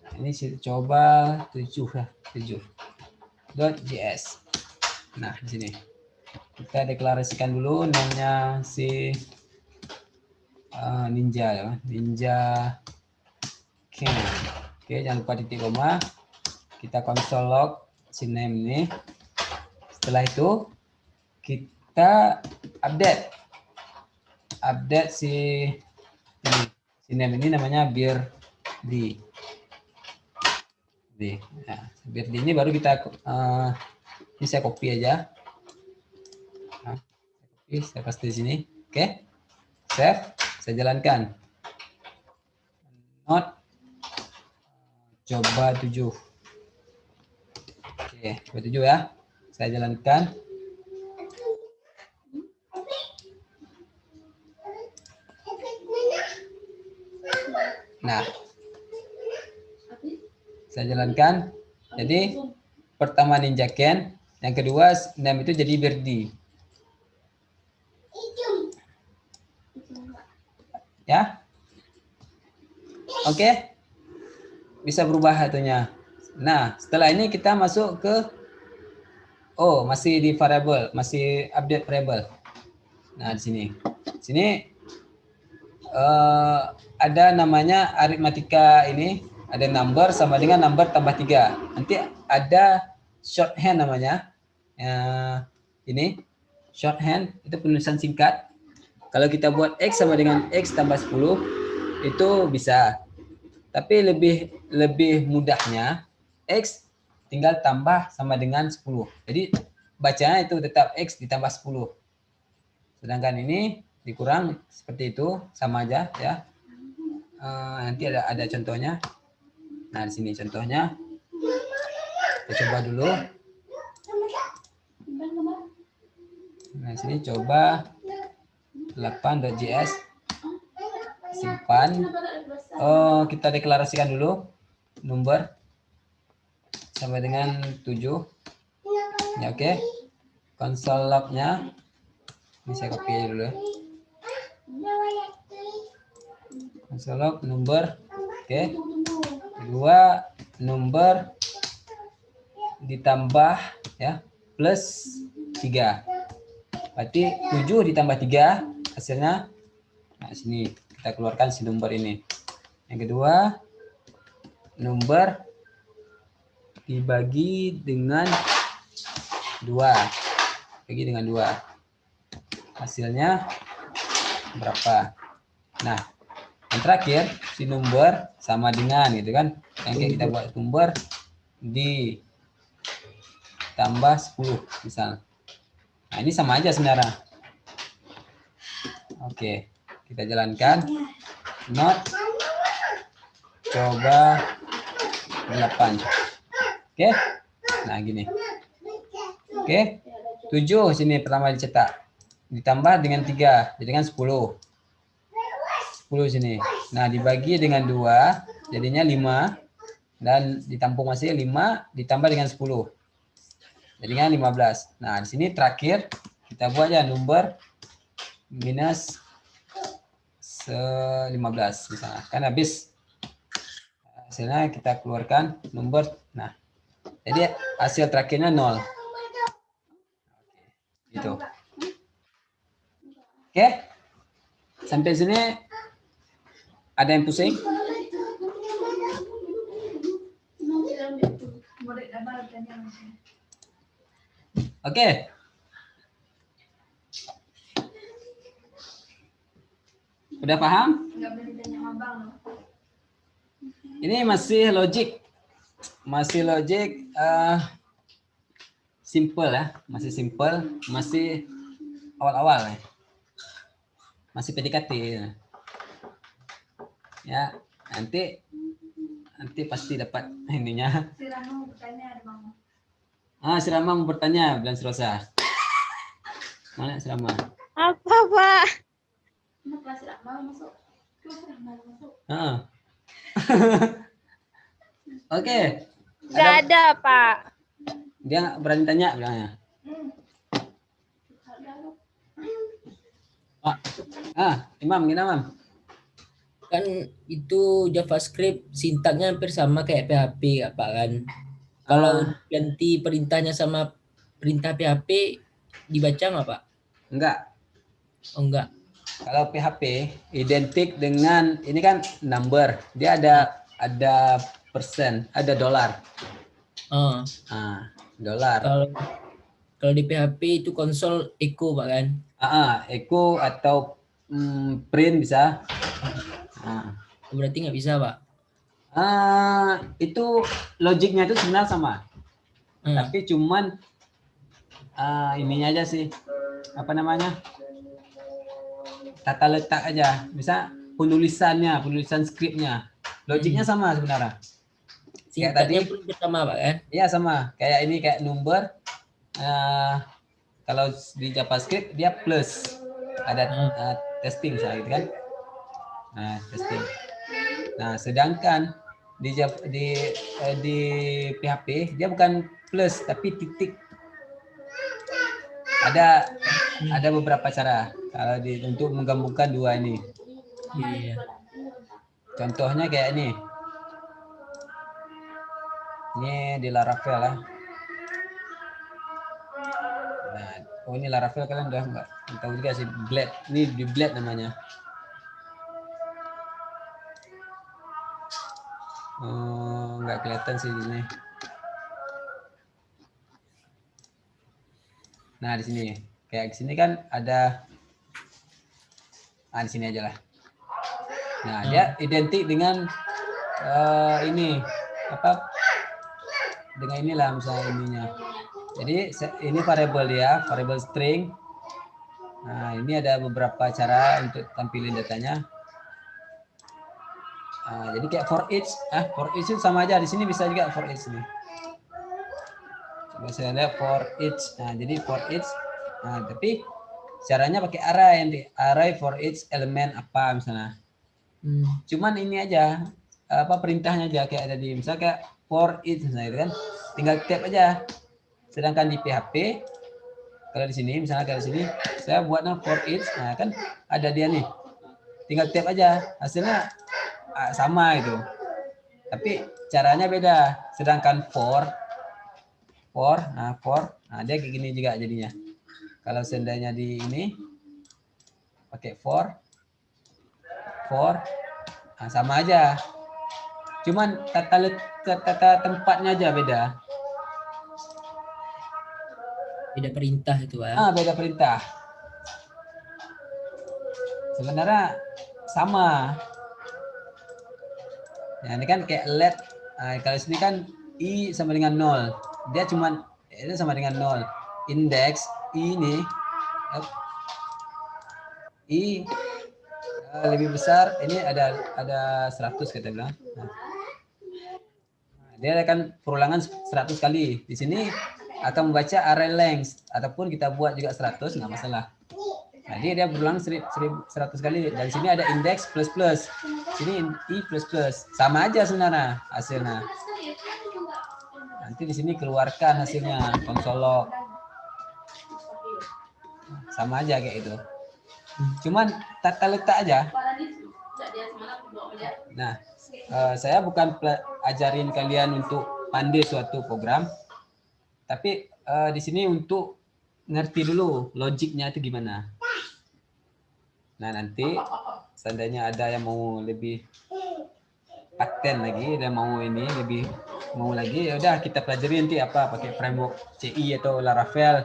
[SPEAKER 1] Nah, ini coba 7.js. Nah, di sini kita deklarasikan dulu namanya si Ninja ya, Ninja King. Oke, jangan lupa titik koma. Kita console log si name ini. Setelah itu kita update si ini. Si name ini namanya Birdi. Nah, Birdi ini baru kita ini saya copy aja. Nah, saya paste di sini. Oke. Save, saya jalankan. Not coba 7. Oke, coba 7 ya. Saya jalankan. Nah, saya jalankan. Jadi pertama Ninja Ken, yang kedua name itu jadi Birdi. Ya. Oke. Bisa berubah itunya. Nah, setelah ini kita masuk ke masih di variable, masih update variable. Nah, di sini. Ada namanya aritmatika ini, ada number sama dengan number tambah 3. Nanti ada shorthand namanya. Ini shorthand itu penulisan singkat. Kalau kita buat X sama dengan X tambah 10 itu bisa. Tapi lebih mudahnya X tinggal tambah sama dengan 10. Jadi bacanya itu tetap X ditambah 10. Sedangkan ini dikurang seperti itu, sama aja ya. Nanti ada contohnya. Nah, di sini contohnya. Kita coba dulu. Nah, di sini coba 8.js. Simpan. Kita deklarasikan dulu number sama dengan 7. Ya, oke. Console log-nya ini saya copy dulu ya. Console log number. Oke. Kedua number ditambah ya plus 3. Berarti 7 ditambah 3 hasilnya, nah sini kita keluarkan si nomor ini. Yang kedua, nomor dibagi dengan 2. Bagi dengan 2. Hasilnya berapa? Nah, yang terakhir si nomor sama dengan gitu kan. Yang kayak kita buat nomor ditambah 10 misal. Nah, ini sama aja sebenarnya. Oke, kita jalankan. Not coba 8. Oke. Nah, gini. Oke. 7 sini pertama dicetak. Ditambah dengan 3, jadi kan 10. 10 sini. Nah, dibagi dengan 2, jadinya 5. Dan ditampung masih 5 ditambah dengan 10. Jadinya 15. Nah, di sini terakhir kita buat ya nomor minus 15 misalnya. Kan habis. Hasilnya kita keluarkan nomor. Nah, jadi hasil terakhirnya 0. Gitu. Oke. Sampai sini ada yang pusing? Oke. Udah paham? Ini masih logik. Masih logik simple ya, masih simple, masih awal-awal ya. Masih PDKT ya. Nanti pasti dapat ininya. Si Rama mau bertanya, bilang Rosa. Mana si Rama?
[SPEAKER 3] Apa, Pak?
[SPEAKER 4] Kelas Rama masuk. Kelas Rama masuk.
[SPEAKER 1] Oke.
[SPEAKER 3] Nggak ada, Pak.
[SPEAKER 1] Dia nggak berani tanya bilangnya. Imam, gimana Imam?
[SPEAKER 5] Kan itu JavaScript sintaknya hampir sama kayak PHP apa kan. Kalau ganti perintahnya sama perintah PHP dibaca nggak Pak?
[SPEAKER 1] Enggak.
[SPEAKER 5] Oh enggak.
[SPEAKER 1] Kalau PHP identik dengan ini kan number. Dia ada persen, ada dolar.
[SPEAKER 5] Oh.
[SPEAKER 1] Dolar.
[SPEAKER 5] Kalau di PHP itu konsol echo Pak kan?
[SPEAKER 1] Echo atau print bisa.
[SPEAKER 5] Berarti nggak bisa Pak?
[SPEAKER 1] Itu logiknya itu sebenarnya sama. Tapi cuman ininya aja sih. Apa namanya? Tata letak aja. Bisa penulisan skripnya. Logiknya sama sebenarnya. Kayak tadi
[SPEAKER 5] pun sama Pak kan?
[SPEAKER 1] Iya sama. Kayak ini kayak number. Kalau di JavaScript dia plus. Ada testing misalnya gitu kan. Testing. Nah, sedangkan di PHP dia bukan plus tapi titik. Ada beberapa cara kalau untuk menggabungkan dua ini.
[SPEAKER 5] Iya.
[SPEAKER 1] Contohnya kayak ini. Ini di Laravel ya. Nah, ini Laravel kalian udah nggak tahu juga sih. Blade. Ini di Blade namanya. Nggak kelihatan sih di sini. Nah, di sini. Kayak di sini kan ada di sini aja lah. Nah, dia identik dengan ini apa? Dengan inilah misalnya ininya. Jadi ini variabel dia, variabel string. Nah, ini ada beberapa cara untuk tampilin datanya. Jadi kayak for each itu sama aja. Di sini bisa juga for each nih. Coba saya lihat for each. Nah, jadi for each. Nah, tapi caranya pakai array for each element apa misalnya. Cuman ini aja perintahnya aja kayak tadi misalnya kayak for each misalnya itu kan tinggal tap aja. Sedangkan di PHP kalau di sini misalnya kayak di sini saya buatnya for each. Nah, kan ada dia nih. Tinggal tap aja. Hasilnya sama itu. Tapi caranya beda. Sedangkan for for. Nah, dia kayak gini juga jadinya. Kalau seandainya di ini pakai for, nah, sama aja. Cuman tata tempatnya aja beda.
[SPEAKER 5] Beda perintah itu ya.
[SPEAKER 1] Beda perintah. Sebenarnya sama. Nah, ini kan kayak let. Nah, kalau sini kan i sama dengan 0. Dia cuman itu sama dengan 0. Indeks i ini i lebih besar, ini ada 100 kita bilang. Nah, dia akan perulangan 100 kali. Di sini akan membaca array length ataupun kita buat juga 100 nggak masalah. Jadi dia berulang 100 kali. Dan sini ada indeks plus plus. Sini i plus plus. Sama aja sebenarnya hasilnya. Nanti di sini keluarkan hasilnya konsol log. Sama aja kayak itu. Cuman tata letak aja. Nah, saya bukan ajarin kalian untuk pandai suatu program, tapi di sini untuk ngerti dulu logiknya itu gimana. Nah, nanti seandainya ada yang mau lebih paten lagi, dan mau ini lebih mau lagi, ya udah kita pelajari nanti apa, pakai framework CI atau Laravel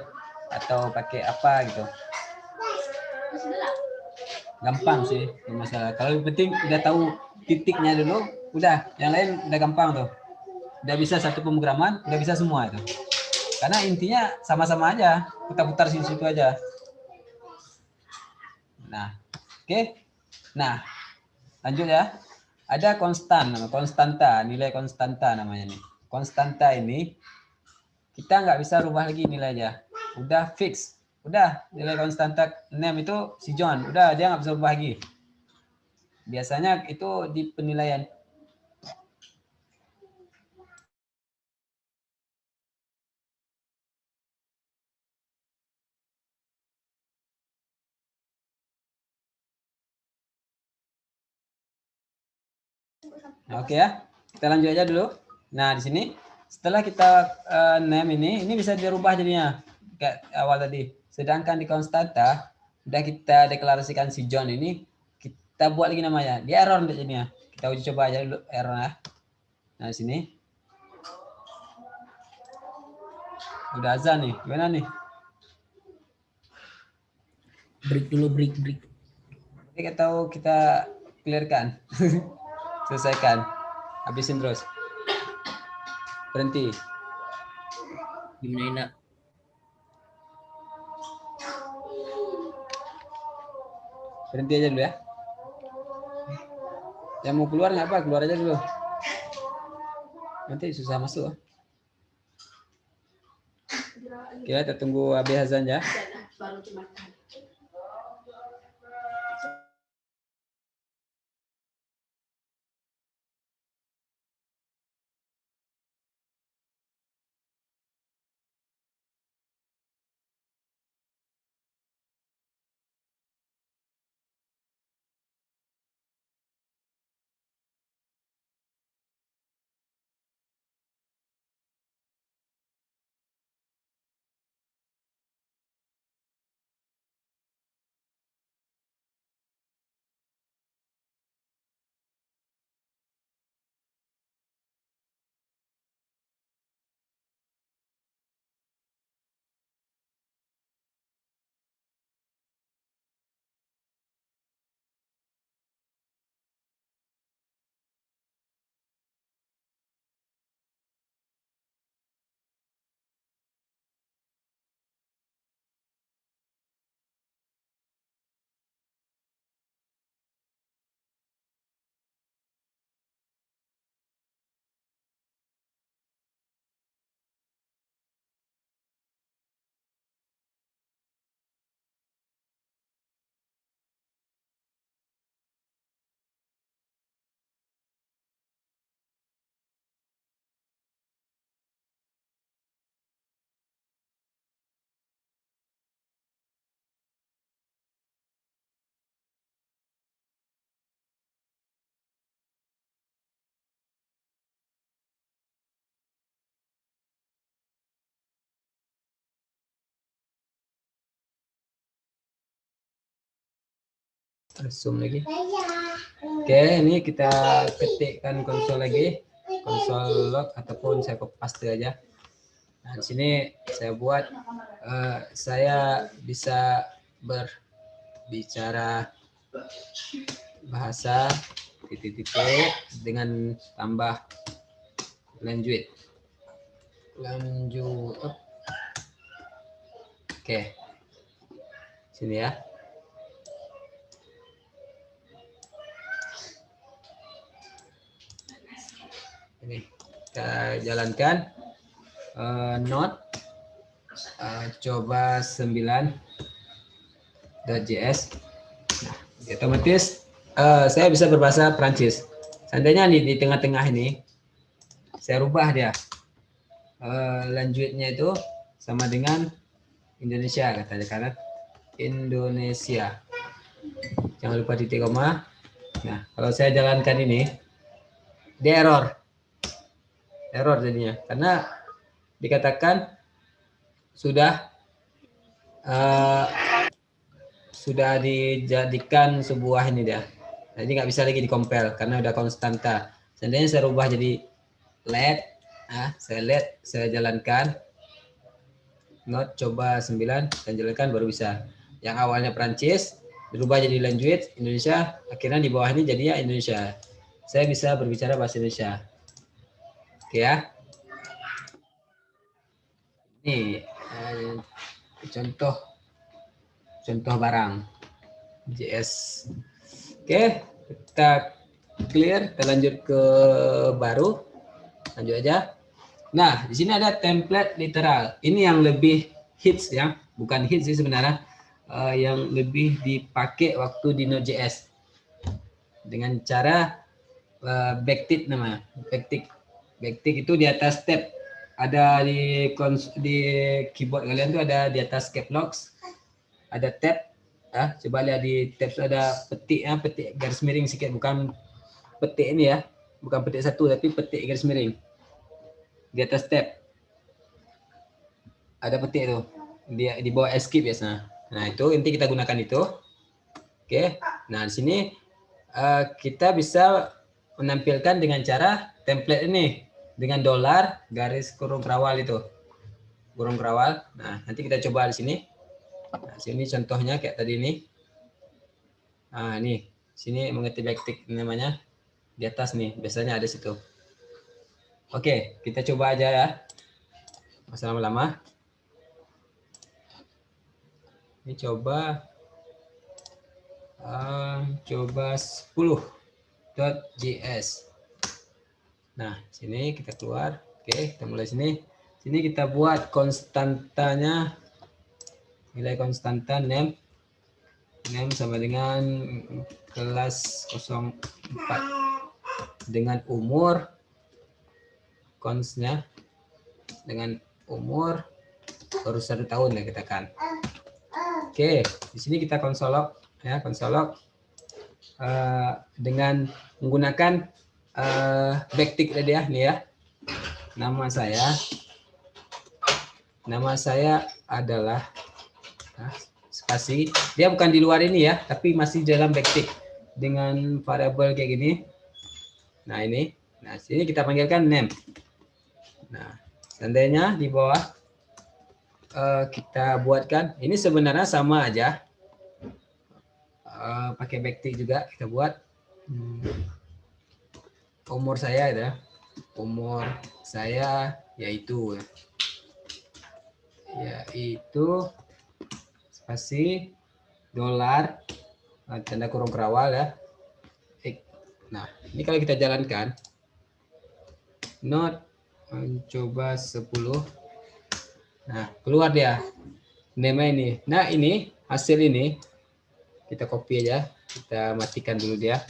[SPEAKER 1] atau pakai apa gitu. Gampang sih, nggak masalah. Kalau yang penting udah tahu titiknya dulu, udah yang lain udah gampang tuh. Udah bisa satu pemrograman, udah bisa semua itu. Karena intinya sama-sama aja, putar-putar situ aja. Nah, oke. Nah, lanjut ya. Ada konstanta, nilai konstanta namanya nih. Konstanta ini kita nggak bisa rubah lagi nilainya. Udah fix. Udah nilai konstanta name itu si John. Udah dia nggak bisa rubah lagi. Biasanya itu di penilaian. Nah, oke ya. Kita lanjut aja dulu. Nah, di sini setelah kita name ini bisa dirubah jadinya kayak awal tadi. Sedangkan di konstanta udah kita deklarasikan si John ini, kita buat lagi namanya. Dia error jadinya. Kita uji coba aja dulu errornya. Nah, di sini udah azan nih. Gimana nih?
[SPEAKER 5] Break dulu, break.
[SPEAKER 1] Oke, tahu kita clearkan. Selesaikan. Habisin terus. Berhenti.
[SPEAKER 5] Gimana enak?
[SPEAKER 1] Berhenti aja dulu ya. Yang mau keluar nggak apa, keluar aja dulu. Nanti susah masuk. Oke, kita tunggu habis azan ya.
[SPEAKER 4] Baru dimakan.
[SPEAKER 1] Zoom lagi. Oke, ini kita ketikkan konsol lagi, konsol log ataupun saya paste aja. Nah, di sini saya buat saya bisa berbicara bahasa titik-titik dengan tambah lanjut. Oke. Sini ya. Ini kita jalankan node coba 9.js. Nah, otomatis saya bisa berbahasa Prancis. Seandainya di tengah-tengah ini saya rubah dia lanjutnya itu sama dengan Indonesia katanya, karena Indonesia. Jangan lupa titik koma. Nah, kalau saya jalankan ini dia error jadinya karena dikatakan sudah dijadikan sebuah ini dia. Jadi nggak bisa lagi dikompil karena udah konstanta. Seandainya saya rubah jadi let, saya jalankan node coba 9 dan jalankan baru bisa. Yang awalnya Prancis berubah jadi lanjut Indonesia, akhirnya di bawah ini jadinya Indonesia. Saya bisa berbicara bahasa Indonesia. Oke ya. Ini contoh barang JS. Oke, kita clear, kita lanjut ke baru. Lanjut aja. Nah, di sini ada template literal. Ini yang lebih hits ya, bukan hits sih sebenarnya, yang lebih dipakai waktu di Node.js dengan cara backtick namanya. Backtick itu di atas tab, ada di keyboard kalian tuh ada di atas caps lock, ada tab. Coba lihat di tab ada petik ya, petik garis miring sedikit, bukan petik ini ya, bukan petik satu tapi petik garis miring. Di atas tab ada petik tuh, dia di bawah escape biasanya. Nah itu nanti kita gunakan itu. Oke, nah di sini kita bisa menampilkan dengan cara template ini dengan dolar garis kurung kerawal itu, kurung kerawal. Nah nanti kita coba di sini. Nah, sini contohnya kayak tadi ini. Nah ini sini mengerti backtick namanya, di atas nih biasanya ada situ. Oke, kita coba aja ya. Masa lama-lama. Ini coba 10.js. Nah, sini kita keluar. Oke, kita mulai sini. Sini kita buat konstantanya. Nilai konstanta name sama dengan kelas 04 dengan umur consnya dengan umur baru 1 tahun ya kita kan. Oke, di sini kita konsolog ya, konsolog dengan menggunakan backtick tadi ya, nih ya. Nama saya adalah spasi. Dia bukan di luar ini ya, tapi masih dalam backtick dengan variabel kayak gini. Nah ini, nah sini kita panggilkan name. Nah, seandainya di bawah kita buatkan, ini sebenarnya sama aja, pakai backtick juga kita buat. Umur saya ya, umur saya yaitu spasi dolar tanda kurung kerawal ya. Nah, ini kalau kita jalankan node coba 10. Nah, keluar dia nama ini. Nah, ini hasil ini kita copy aja, kita matikan dulu dia.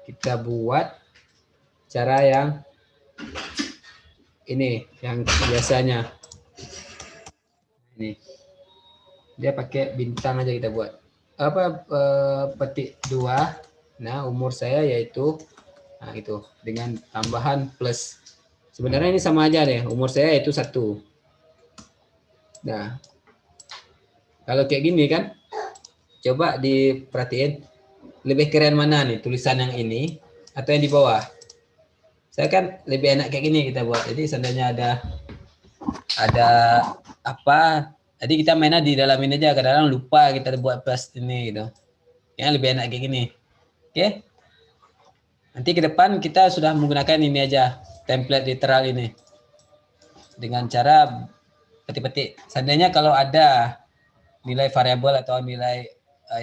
[SPEAKER 1] Kita buat cara yang ini, yang biasanya. Ini. Dia pakai bintang aja kita buat. Petik 2. Nah, umur saya yaitu itu dengan tambahan plus. Sebenarnya ini sama aja deh, umur saya itu 1. Nah, kalau kayak gini kan, coba diperhatiin lebih keren mana nih, tulisan yang ini atau yang di bawah. Saya kan lebih enak kayak gini kita buat. Jadi seandainya ada apa, jadi kita mainnya di dalam ini aja. Kadang-kadang lupa kita buat plus ini gitu. Yang lebih enak kayak gini. Oke. Nanti ke depan kita sudah menggunakan ini aja, template literal ini. Dengan cara petik-petik. Seandainya kalau ada nilai variabel atau nilai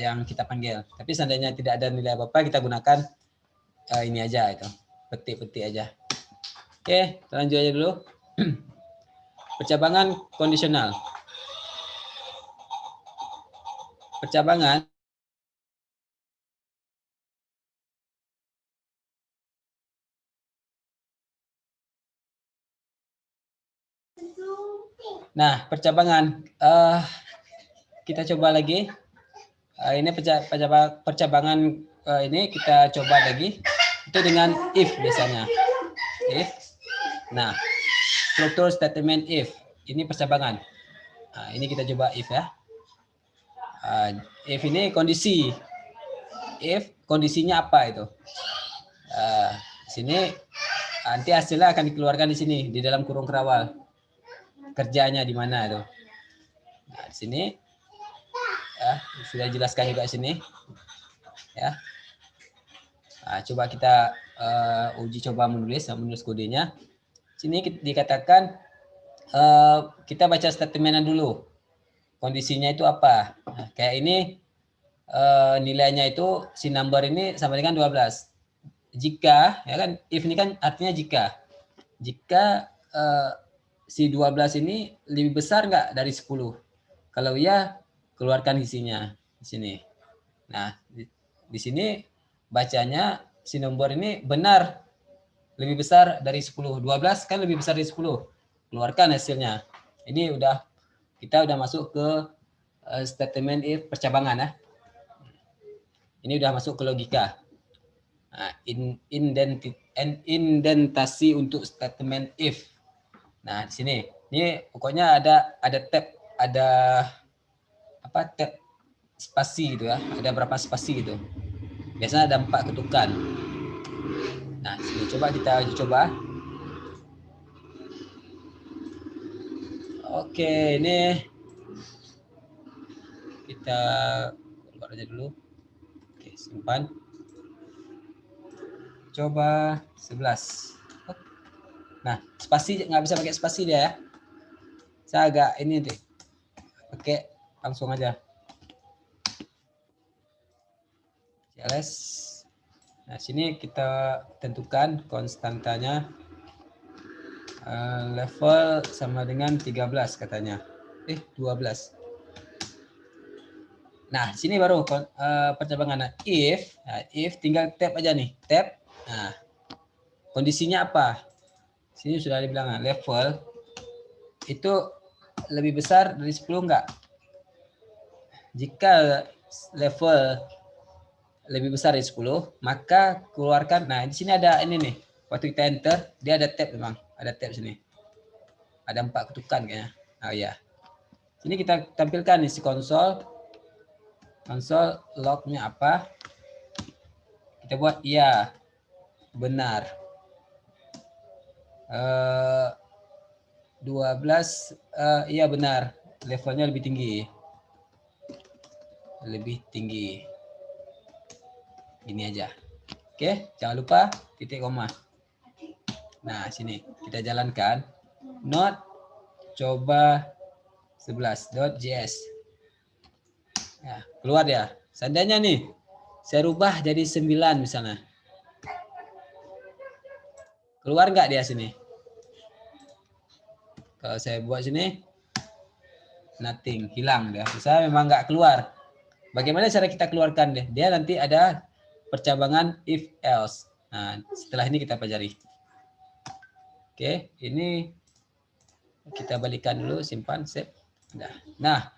[SPEAKER 1] yang kita panggil. Tapi seandainya tidak ada nilai apa-apa, kita gunakan ini aja itu. Petik-petik aja. Oke, kita lanjut aja dulu. Percabangan kondisional. Percabangan Nah, percabangan kita coba lagi. Ini percabangan ini kita coba lagi. Itu dengan if biasanya. If. Nah, struktur statement if. Ini percabangan. Nah, ini kita coba if ya. If ini kondisi. If kondisinya apa itu? Sini nanti hasilnya akan dikeluarkan di sini di dalam kurung kerawal. Kerjanya di mana itu? Nah, di sini ya, sudah jelaskan juga di sini. Ya. Nah, coba kita uji coba menulis kodenya. Sini dikatakan kita baca statementnya dulu. Kondisinya itu apa? Nah, kayak ini nilainya itu si number ini sama dengan 12. Jika ya kan if ini kan artinya jika. Jika si 12 ini lebih besar nggak dari 10? Kalau iya, keluarkan isinya di sini. Nah, di sini bacanya si nomor ini benar lebih besar dari 10. 12 kan lebih besar dari 10. Keluarkan hasilnya. Ini kita udah masuk ke statement if percabangan ya. Ini udah masuk ke logika. Nah, indentasi untuk statement if. Nah, di sini. Ini pokoknya ada tab, ada tab spasi gitu ya. Ada berapa spasi gitu. Biasanya ada 4 ketukan. Nah, sini coba kita uji coba. Oke, ini kita keluar aja dulu. Oke, simpan. Coba 11. Nah, spasi nggak bisa pakai spasi dia ya. Saya agak ini deh. Oke, langsung aja. CLS. Nah, sini kita tentukan konstantanya level sama dengan 13 katanya. 12. Nah, sini baru percabangan. If tinggal tab aja nih, tab. Nah, kondisinya apa? Sini sudah dibilang level itu lebih besar dari 10 enggak? Jika level lebih besar dari 10, maka keluarkan. Nah, di sini ada ini nih. Waktu kita enter, dia ada tab memang. Ada tab sini. Ada 4 ketukan kayaknya. Oh ya. Sini kita tampilkan isi konsol. Konsol lognya apa? Kita buat iya. Benar. 12 iya benar. Levelnya lebih tinggi. Lebih tinggi. Ini aja. Oke, jangan lupa titik koma. Nah, sini kita jalankan. Not coba 11.js. Ya, keluar ya. Seandainya nih saya rubah jadi 9 misalnya. Keluar nggak dia sini? Kalau saya buat sini nothing, hilang dia. Saya memang nggak keluar. Bagaimana cara kita keluarkan deh? Dia nanti ada percabangan if else. Nah, setelah ini kita pelajari. Oke, ini kita balikan dulu, simpan, save. Nah,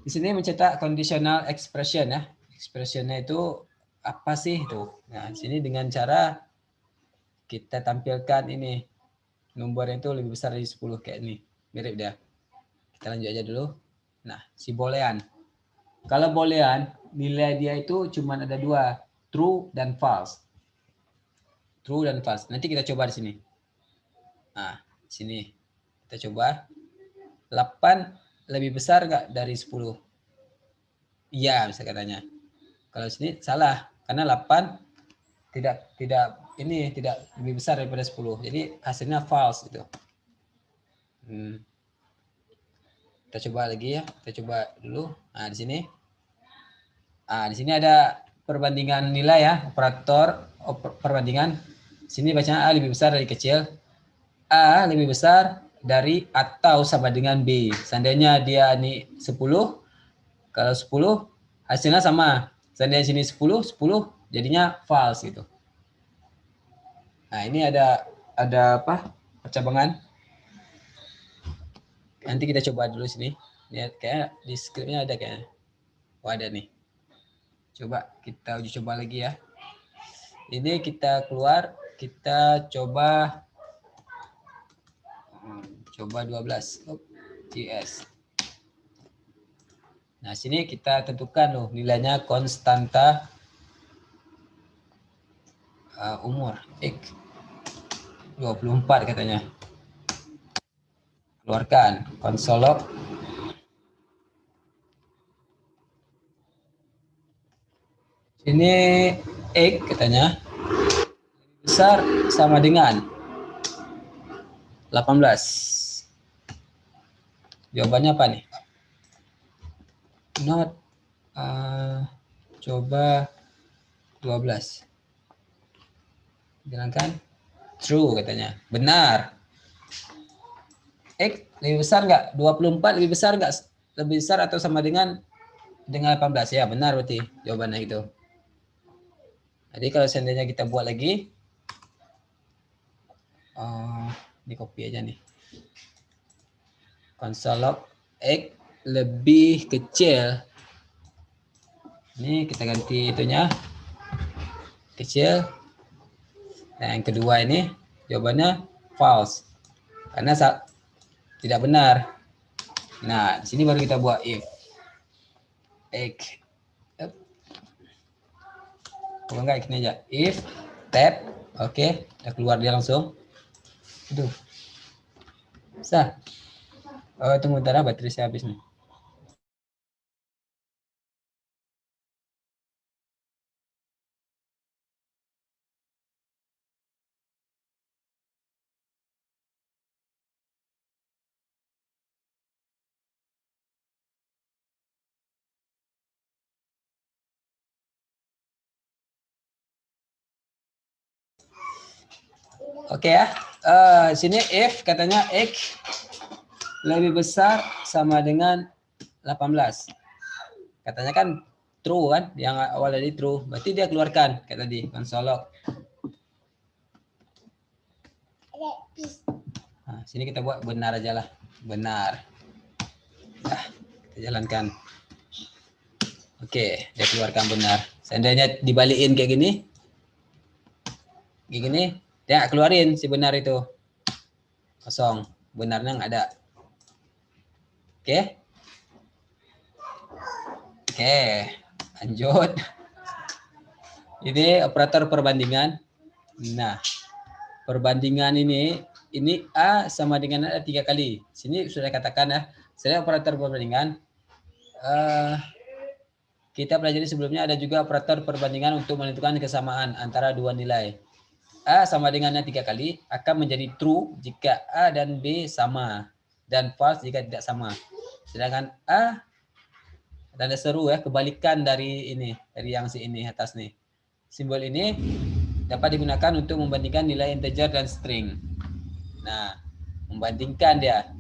[SPEAKER 1] di sini mencetak conditional expression ya. Expressionnya itu apa sih itu? Nah, di sini dengan cara kita tampilkan ini nomornya itu lebih besar dari 10 kayak ini. Mirip dia. Kita lanjut aja dulu. Nah, si boolean. Kalau boolean, nilai dia itu cuma ada dua, true dan false. True dan false. Nanti kita coba di sini. Nah, sini kita coba. 8 lebih besar nggak dari 10? Iya, bisa katanya. Kalau sini salah, karena 8 tidak lebih besar daripada 10. Jadi hasilnya false itu. Kita coba lagi ya. Kita coba dulu. Nah, di sini. Di sini ada perbandingan nilai ya, operator perbandingan. Sini bacanya A lebih besar dari kecil. A lebih besar dari atau sama dengan B. Seandainya dia ini 10, kalau 10 hasilnya sama. Seandainya sini 10 jadinya false gitu. Nah, ini ada apa? Percabangan. Nanti kita coba dulu sini. Ini kayak di scriptnya ada kayaknya. Oh, ada nih. Coba kita uji coba lagi ya. Ini kita keluar, kita coba 12 GS. Nah, sini kita tentukan loh nilainya konstanta umur X 24 katanya. Keluarkan console log. Ini X katanya besar sama dengan 18. Jawabannya apa nih? Not coba 12. Jalankan. True katanya. Benar. X lebih besar nggak? 24 lebih besar nggak? Lebih besar atau sama dengan 18? Ya, benar berarti jawabannya itu. Jadi kalau seandainya kita buat lagi, ini copy aja nih. Console log X lebih kecil. Ini kita ganti itunya kecil. Nah, yang kedua ini jawabannya false karena tidak benar. Nah, di sini baru kita buat if X. Kalau enggak ini aja if tab, oke, udah keluar dia langsung. Itu bisa. Tunggu bentar, baterai saya habis nih. Oke ya, sini if katanya X lebih besar sama dengan 18. Katanya kan true kan, yang awal tadi true. Berarti dia keluarkan kayak tadi console log. Nah, sini kita buat benar aja lah, benar. Nah, kita jalankan. Oke, dia keluarkan benar. Seandainya dibalikin kayak gini, dia keluarin si benar itu kosong, benarnya nggak ada. Oke, lanjut. Ini operator perbandingan. Nah, perbandingan ini A sama dengan A 3 kali. Sini sudah katakan ya, saya operator perbandingan. Kita pelajari sebelumnya ada juga operator perbandingan untuk menentukan kesamaan antara dua nilai. A sama dengannya 3 kali akan menjadi true jika A dan B sama dan false jika tidak sama. Sedangkan A tanda seru ya, kebalikan dari ini, dari yang si ini atas nih. Simbol ini dapat digunakan untuk membandingkan nilai integer dan string. Nah, membandingkan dia.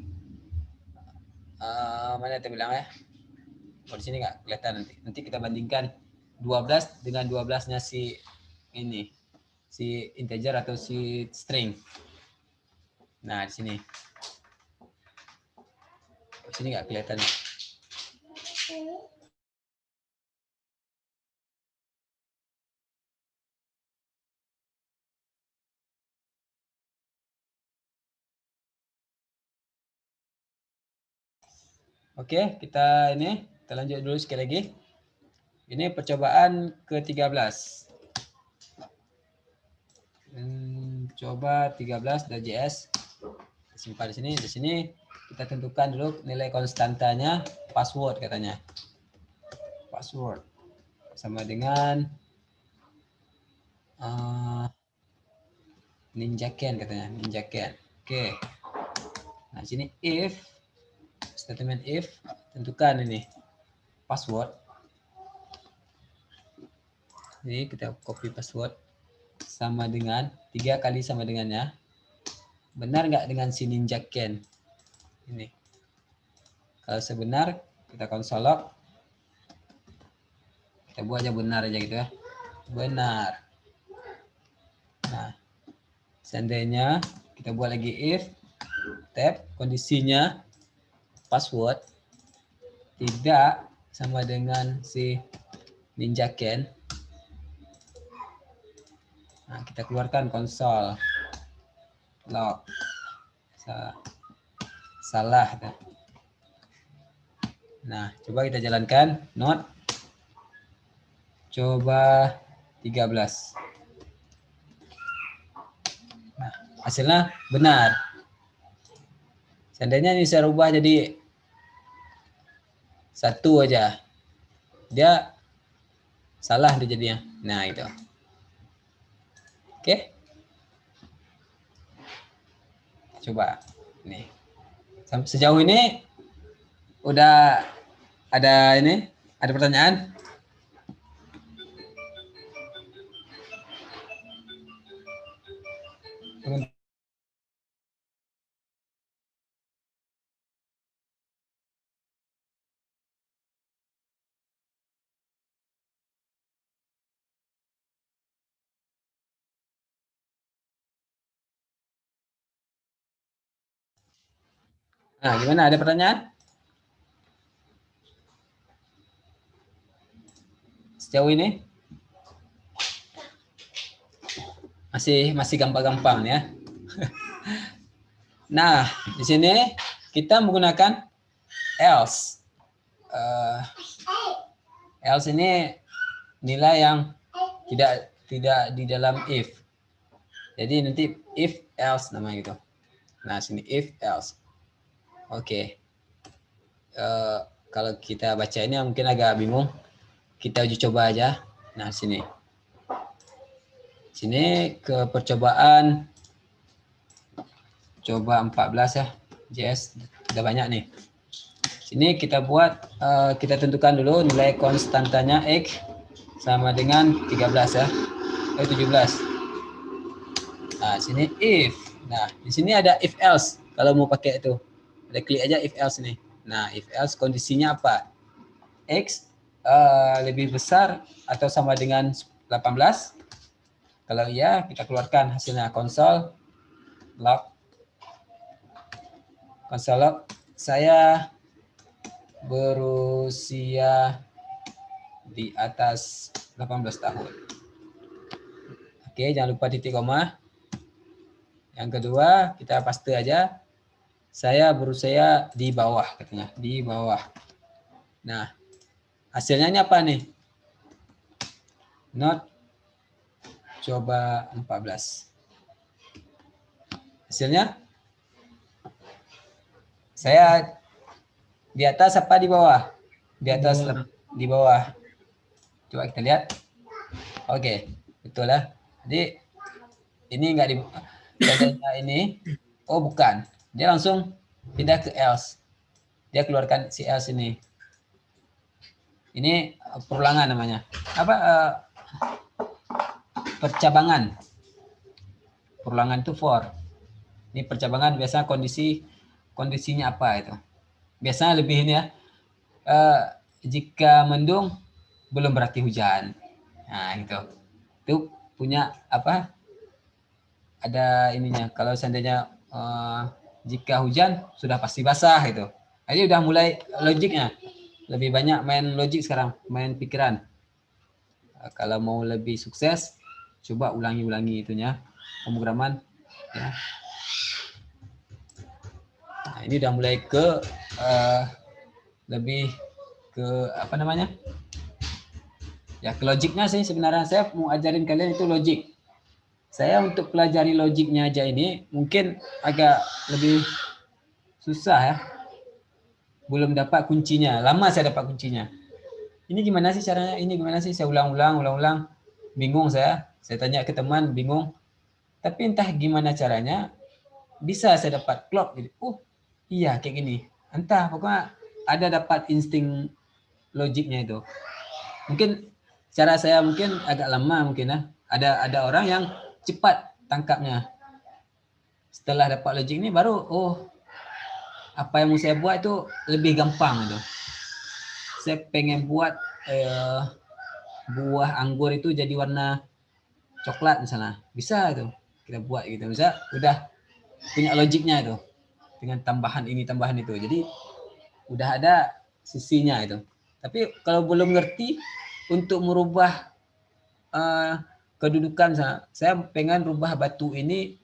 [SPEAKER 1] Mana kita bilang ya? Oh, di sini nggak kelihatan nanti. Nanti kita bandingkan 12 dengan 12-nya si ini. Si integer atau si string. Nah, di sini. Di sini nggak kelihatan. Oke, kita ini Kita lanjut dulu sekali lagi. Ini percobaan ke-13. Coba 13.js. Simpan di sini. Di sini kita tentukan dulu nilai konstantanya, password katanya. Password sama dengan ninjaken katanya, ninjaken. Oke. Nah, sini if statement if, tentukan ini password. Jadi kita copy password sama dengan 3 kali sama dengannya. Benar nggak dengan si ninjaken ini? Kalau sebenar kita console log. Kita buat aja benar aja gitu ya. Benar. Nah, seandainya kita buat lagi if tab kondisinya password tidak sama dengan si ninjaken. Nah, kita keluarkan console log. Salah. Nah, coba kita jalankan node. Coba 13. Nah, hasilnya benar. Seandainya ini saya rubah jadi 1 aja, dia salah dia jadinya. Nah, itu. Oke. Coba nih. Sampai sejauh ini udah ada pertanyaan? Nah, gimana? Ada pertanyaan? Sejauh ini masih gampang-gampang ya. Nah, di sini kita menggunakan else. Else ini nilai yang tidak di dalam if. Jadi nanti if else namanya gitu. Nah, sini if else. Oke. Kalau kita baca ini mungkin agak bingung. Kita uji coba aja. Nah, sini ke percobaan coba 14 ya. JS udah banyak nih. Sini kita buat kita tentukan dulu nilai konstantanya x sama dengan 13 ya. 17. Nah, sini if. Nah, di sini ada if else. Kalau mau pakai itu, ada klik aja if else nih. Nah, if else kondisinya apa? X lebih besar atau sama dengan 18? Kalau iya, kita keluarkan hasilnya console log. Console log, saya berusia di atas 18 tahun. Oke, jangan lupa titik koma. Yang kedua, kita paste aja. Saya berusia di bawah katanya, di bawah. Nah, hasilnya ini apa nih? Not coba 14. Hasilnya saya di atas apa di bawah? Di atas, di bawah. Coba kita lihat. Oke, betul lah. Jadi ini enggak di ini. Oh, bukan. Dia langsung pindah ke else. Dia keluarkan si else ini. Ini perulangan namanya. Apa? Percabangan. Perulangan itu for. Ini percabangan biasa kondisinya apa itu? Biasanya lebih ini ya. Jika mendung belum berarti hujan. Nah, itu punya apa? Ada ininya. Kalau seandainya jika hujan sudah pasti basah itu. Jadi udah mulai logiknya. Lebih banyak main logik sekarang, main pikiran. Kalau mau lebih sukses, coba ulangi itunya pemrograman ya. Nah, ini udah mulai ke lebih ke ke apa namanya? Ya, ke logiknya sih sebenarnya saya mau ajarin kalian itu logik. Saya untuk pelajari logiknya aja ini mungkin agak lebih susah ya. Belum dapat kuncinya. Lama saya dapat kuncinya. Ini gimana sih caranya? Ini gimana sih? Saya ulang-ulang. Bingung saya. Saya tanya ke teman, bingung. Tapi entah gimana caranya bisa saya dapat klop gitu. Iya kayak gini. Entah pokoknya ada dapat insting logiknya itu. Mungkin cara saya mungkin agak lama mungkin ya. Ada orang yang cepat tangkapnya. Setelah dapat logik ini baru apa yang mau saya buat itu lebih gampang itu. Saya pengen buat buah anggur itu jadi warna coklat misalnya. Bisa itu. Kita buat gitu. Bisa udah punya logiknya itu. Dengan tambahan ini, tambahan itu. Jadi udah ada sisinya itu. Tapi kalau belum ngerti untuk merubah kedudukan saya pengen rubah batu ini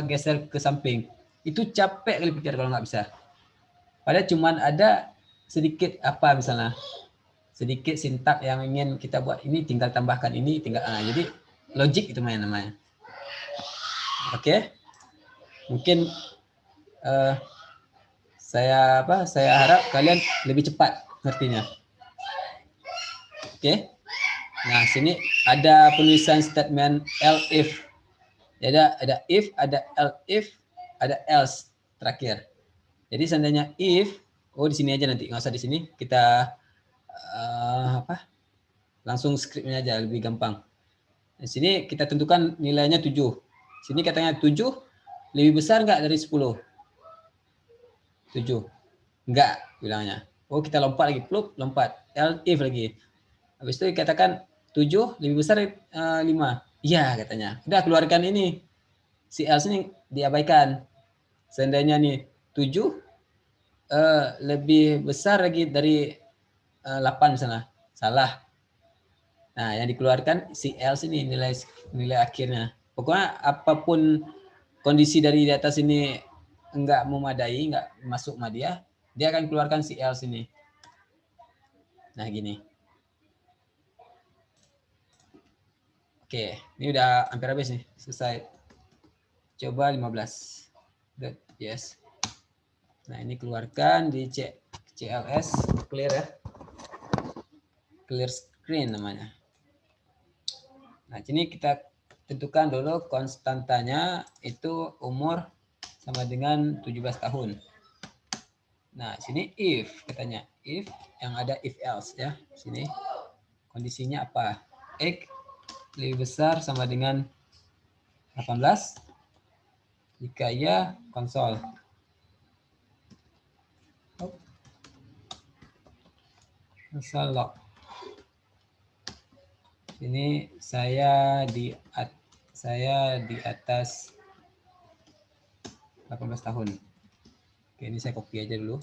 [SPEAKER 1] geser ke samping. Itu capek kali pikir kalau nggak bisa. Padahal cuman ada sedikit apa misalnya. Sedikit sintak yang ingin kita buat ini tinggal tambahkan ini jadi logik itu namanya. Oke. Mungkin saya harap kalian lebih cepat ngertinya. Oke. Nah, sini ada penulisan statement else. Ada if, ada else, ada else terakhir. Jadi seandainya if, di sini aja nanti, nggak usah di sini. Kita langsung scriptnya aja lebih gampang. Di sini kita tentukan nilainya 7. Sini katanya 7 lebih besar nggak dari 10? 7. Enggak bilangnya. Kita lompat lagi, lompat. If lagi. Habis itu dikatakan 7 lebih besar 5. Iya katanya. Udah keluarkan ini. Si else ini diabaikan. Seandainya nih 7 lebih besar lagi dari 8 misalnya. Salah. Nah, yang dikeluarkan si else ini nilai akhirnya. Pokoknya apapun kondisi dari di atas ini enggak memadai, enggak masuk sama dia akan keluarkan si else ini. Nah, gini. Oke, ini udah hampir habis nih, selesai. Coba 15. Good, yes. Nah, ini keluarkan di CLS, clear ya. Clear screen namanya. Nah, sini kita tentukan dulu konstantanya itu umur sama dengan 17 tahun. Nah, sini if katanya. If yang ada if else ya. Sini kondisinya apa? X lebih besar sama dengan 18. Jika iya, konsol. Konsol log. Ini saya di atas 18 tahun. Oke, ini saya copy aja dulu.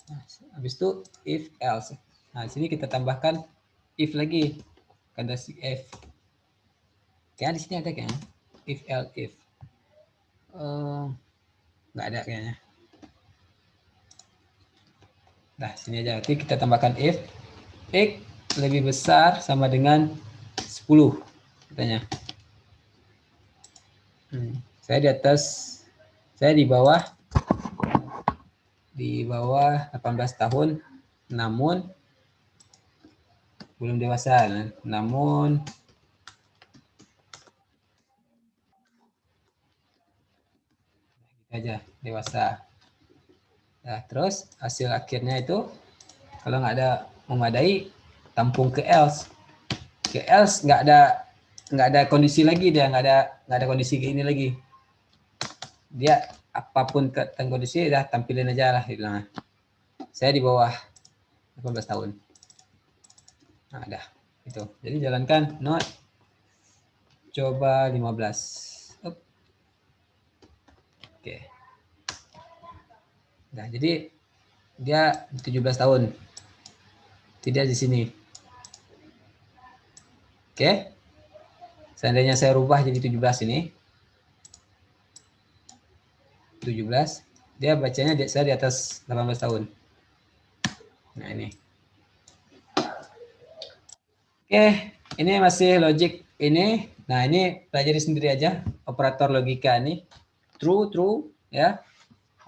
[SPEAKER 1] Nah, habis itu if else. Nah, sini kita tambahkan if lagi. Ada si if. Kayaknya di sini ada kayaknya. If else if. Nggak ada kayaknya. Nah, sini aja. Nanti kita tambahkan if x lebih besar sama dengan 10 katanya. Saya di atas, saya di bawah 18 tahun, namun belum dewasa, namun aja dewasa. Nah, terus hasil akhirnya itu kalau nggak ada memadai, tampung ke else. Ke else nggak ada kondisi lagi, dia nggak ada kondisi ini lagi. Dia apapun kondisi udah tampilin aja lah bilangnya. Saya di bawah 18 tahun. Nah, ada itu. Jadi jalankan note coba 15. Oke. Nah, jadi dia 17 tahun. Tidak di sini. Oke. Seandainya saya rubah jadi 17 ini. 17. Dia bacanya saya di atas 18 tahun. Nah ini. Oke, ini masih logic ini. Nah ini pelajari sendiri aja operator logika ini. True ya.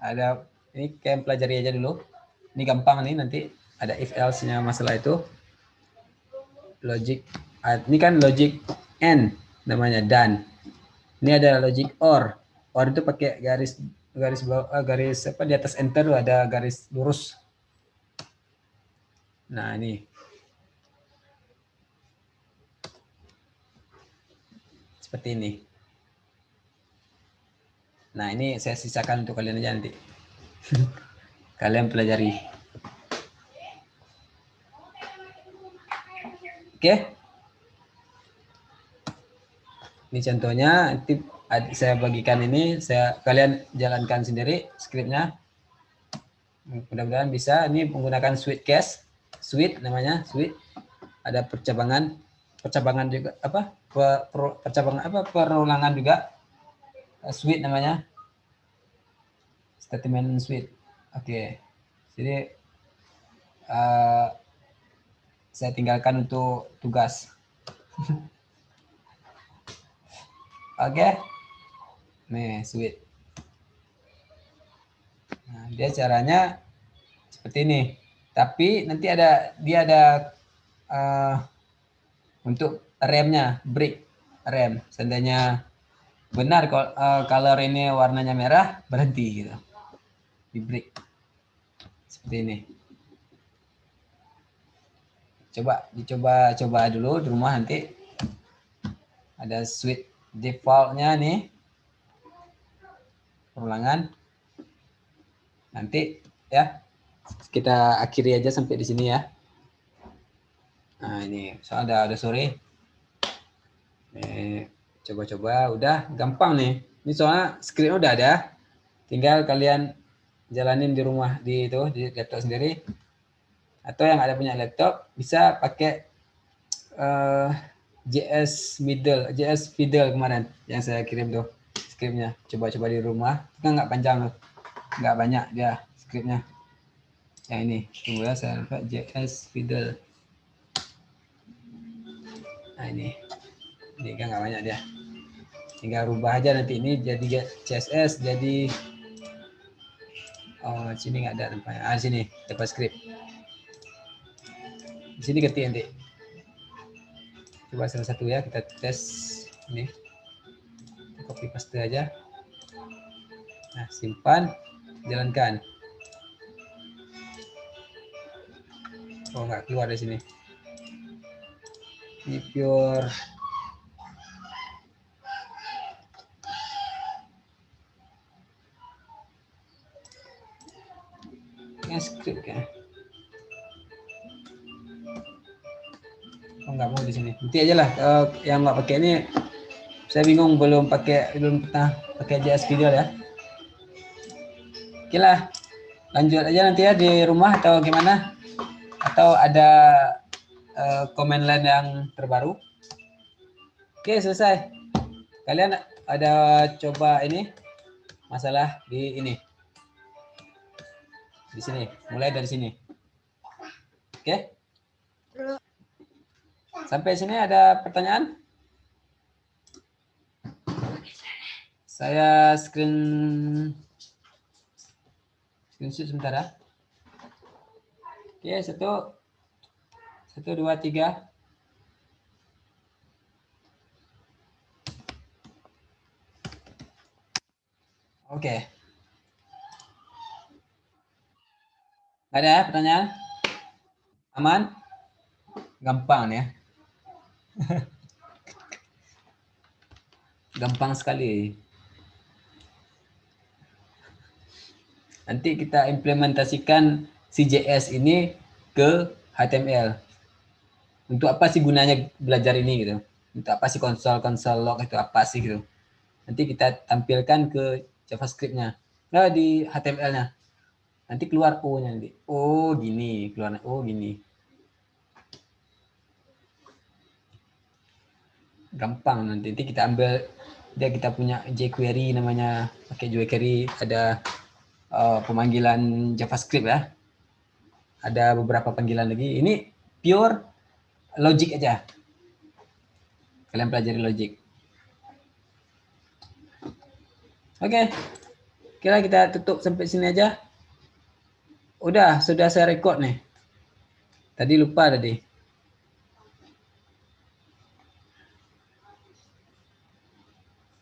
[SPEAKER 1] Ada ini kayak pelajari aja dulu. Ini gampang nih, nanti ada if else-nya masalah itu. Logic ini kan logic and namanya dan. Ini ada logic or. Or itu pakai garis apa di atas enter ada garis lurus. Nah, ini. Seperti ini. Nah, ini saya sisakan untuk kalian aja nanti. Kalian pelajari. Oke. Ini contohnya, nanti saya bagikan ini, kalian jalankan sendiri skripnya. Mudah-mudahan bisa. Ini menggunakan switch case, switch namanya, switch. Ada percabangan juga apa? Perulangan juga. Switch namanya. Statement switch. Oke. Jadi saya tinggalkan untuk tugas. Oke. Nih, switch. Nah, dia caranya seperti ini. Tapi nanti dia ada untuk remnya, break rem. Seandainya benar color ini warnanya merah, berhenti gitu. Di break. Seperti ini. Coba dulu di rumah nanti. Ada switch defaultnya nih. Perulangan. Nanti ya kita akhiri aja sampai di sini ya. Nah ini soalnya udah sore. Coba-coba udah gampang nih. Ini soalnya screen udah ada. Tinggal kalian jalanin di rumah di laptop sendiri. Atau yang ada punya laptop bisa pakai JS Fiddle kemarin yang saya kirim tuh skripnya. Coba-coba di rumah. Kan nggak panjang tuh. Nggak banyak dia skripnya. Yang ini. Tunggu ya saya lupa JS Fiddle. Nah ini kan nggak banyak dia. Tinggal rubah aja nanti ini jadi CSS jadi sini nggak ada tempatnya. Sini JavaScript. Di sini ketik nanti. Coba salah satu ya kita tes ini. Copy paste aja. Nah, simpan, jalankan. Oh, nggak keluar dari sini. Ini pure script ya. Oh, nggak mau di sini. Nanti aja lah yang nggak pakai ini. Saya bingung belum pernah pakai JS Video ya. Oke lah, lanjut aja nanti ya di rumah atau gimana? Atau ada komen lain yang terbaru? Oke, selesai. Kalian ada coba ini masalah di ini. Di sini, mulai dari sini. Oke? Sampai sini ada pertanyaan? Saya screenshot sebentar ya. Oke, 1, 2, 3. Oke. Ada ya pertanyaan? Aman? Gampang ya. Gampang sekali. Nanti kita implementasikan CJS ini ke HTML. Untuk apa sih gunanya belajar ini gitu? Untuk apa sih konsol log itu apa sih gitu? Nanti kita tampilkan ke JavaScript-nya. Nah, di HTML-nya. Nanti keluar O-nya nanti. Oh, gini, keluar O gini. Gampang nanti kita ambil kita punya jQuery namanya, pakai jQuery ada pemanggilan JavaScript ya. ada beberapa panggilan lagi. Ini pure logic aja. Kalian pelajari logic. Oke. Kira kita tutup sampai sini aja. Sudah saya record nih. Tadi lupa tadi.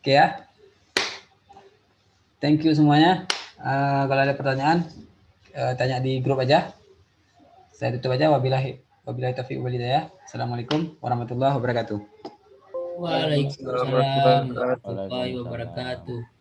[SPEAKER 1] Oke ya. Thank you semuanya. Kalau ada pertanyaan, tanya di grup aja. Saya tutup aja. Wabillahi taufiq wal hidayah. Assalamualaikum warahmatullahi wabarakatuh.
[SPEAKER 5] Waalaikumsalam warahmatullahi wabarakatuh.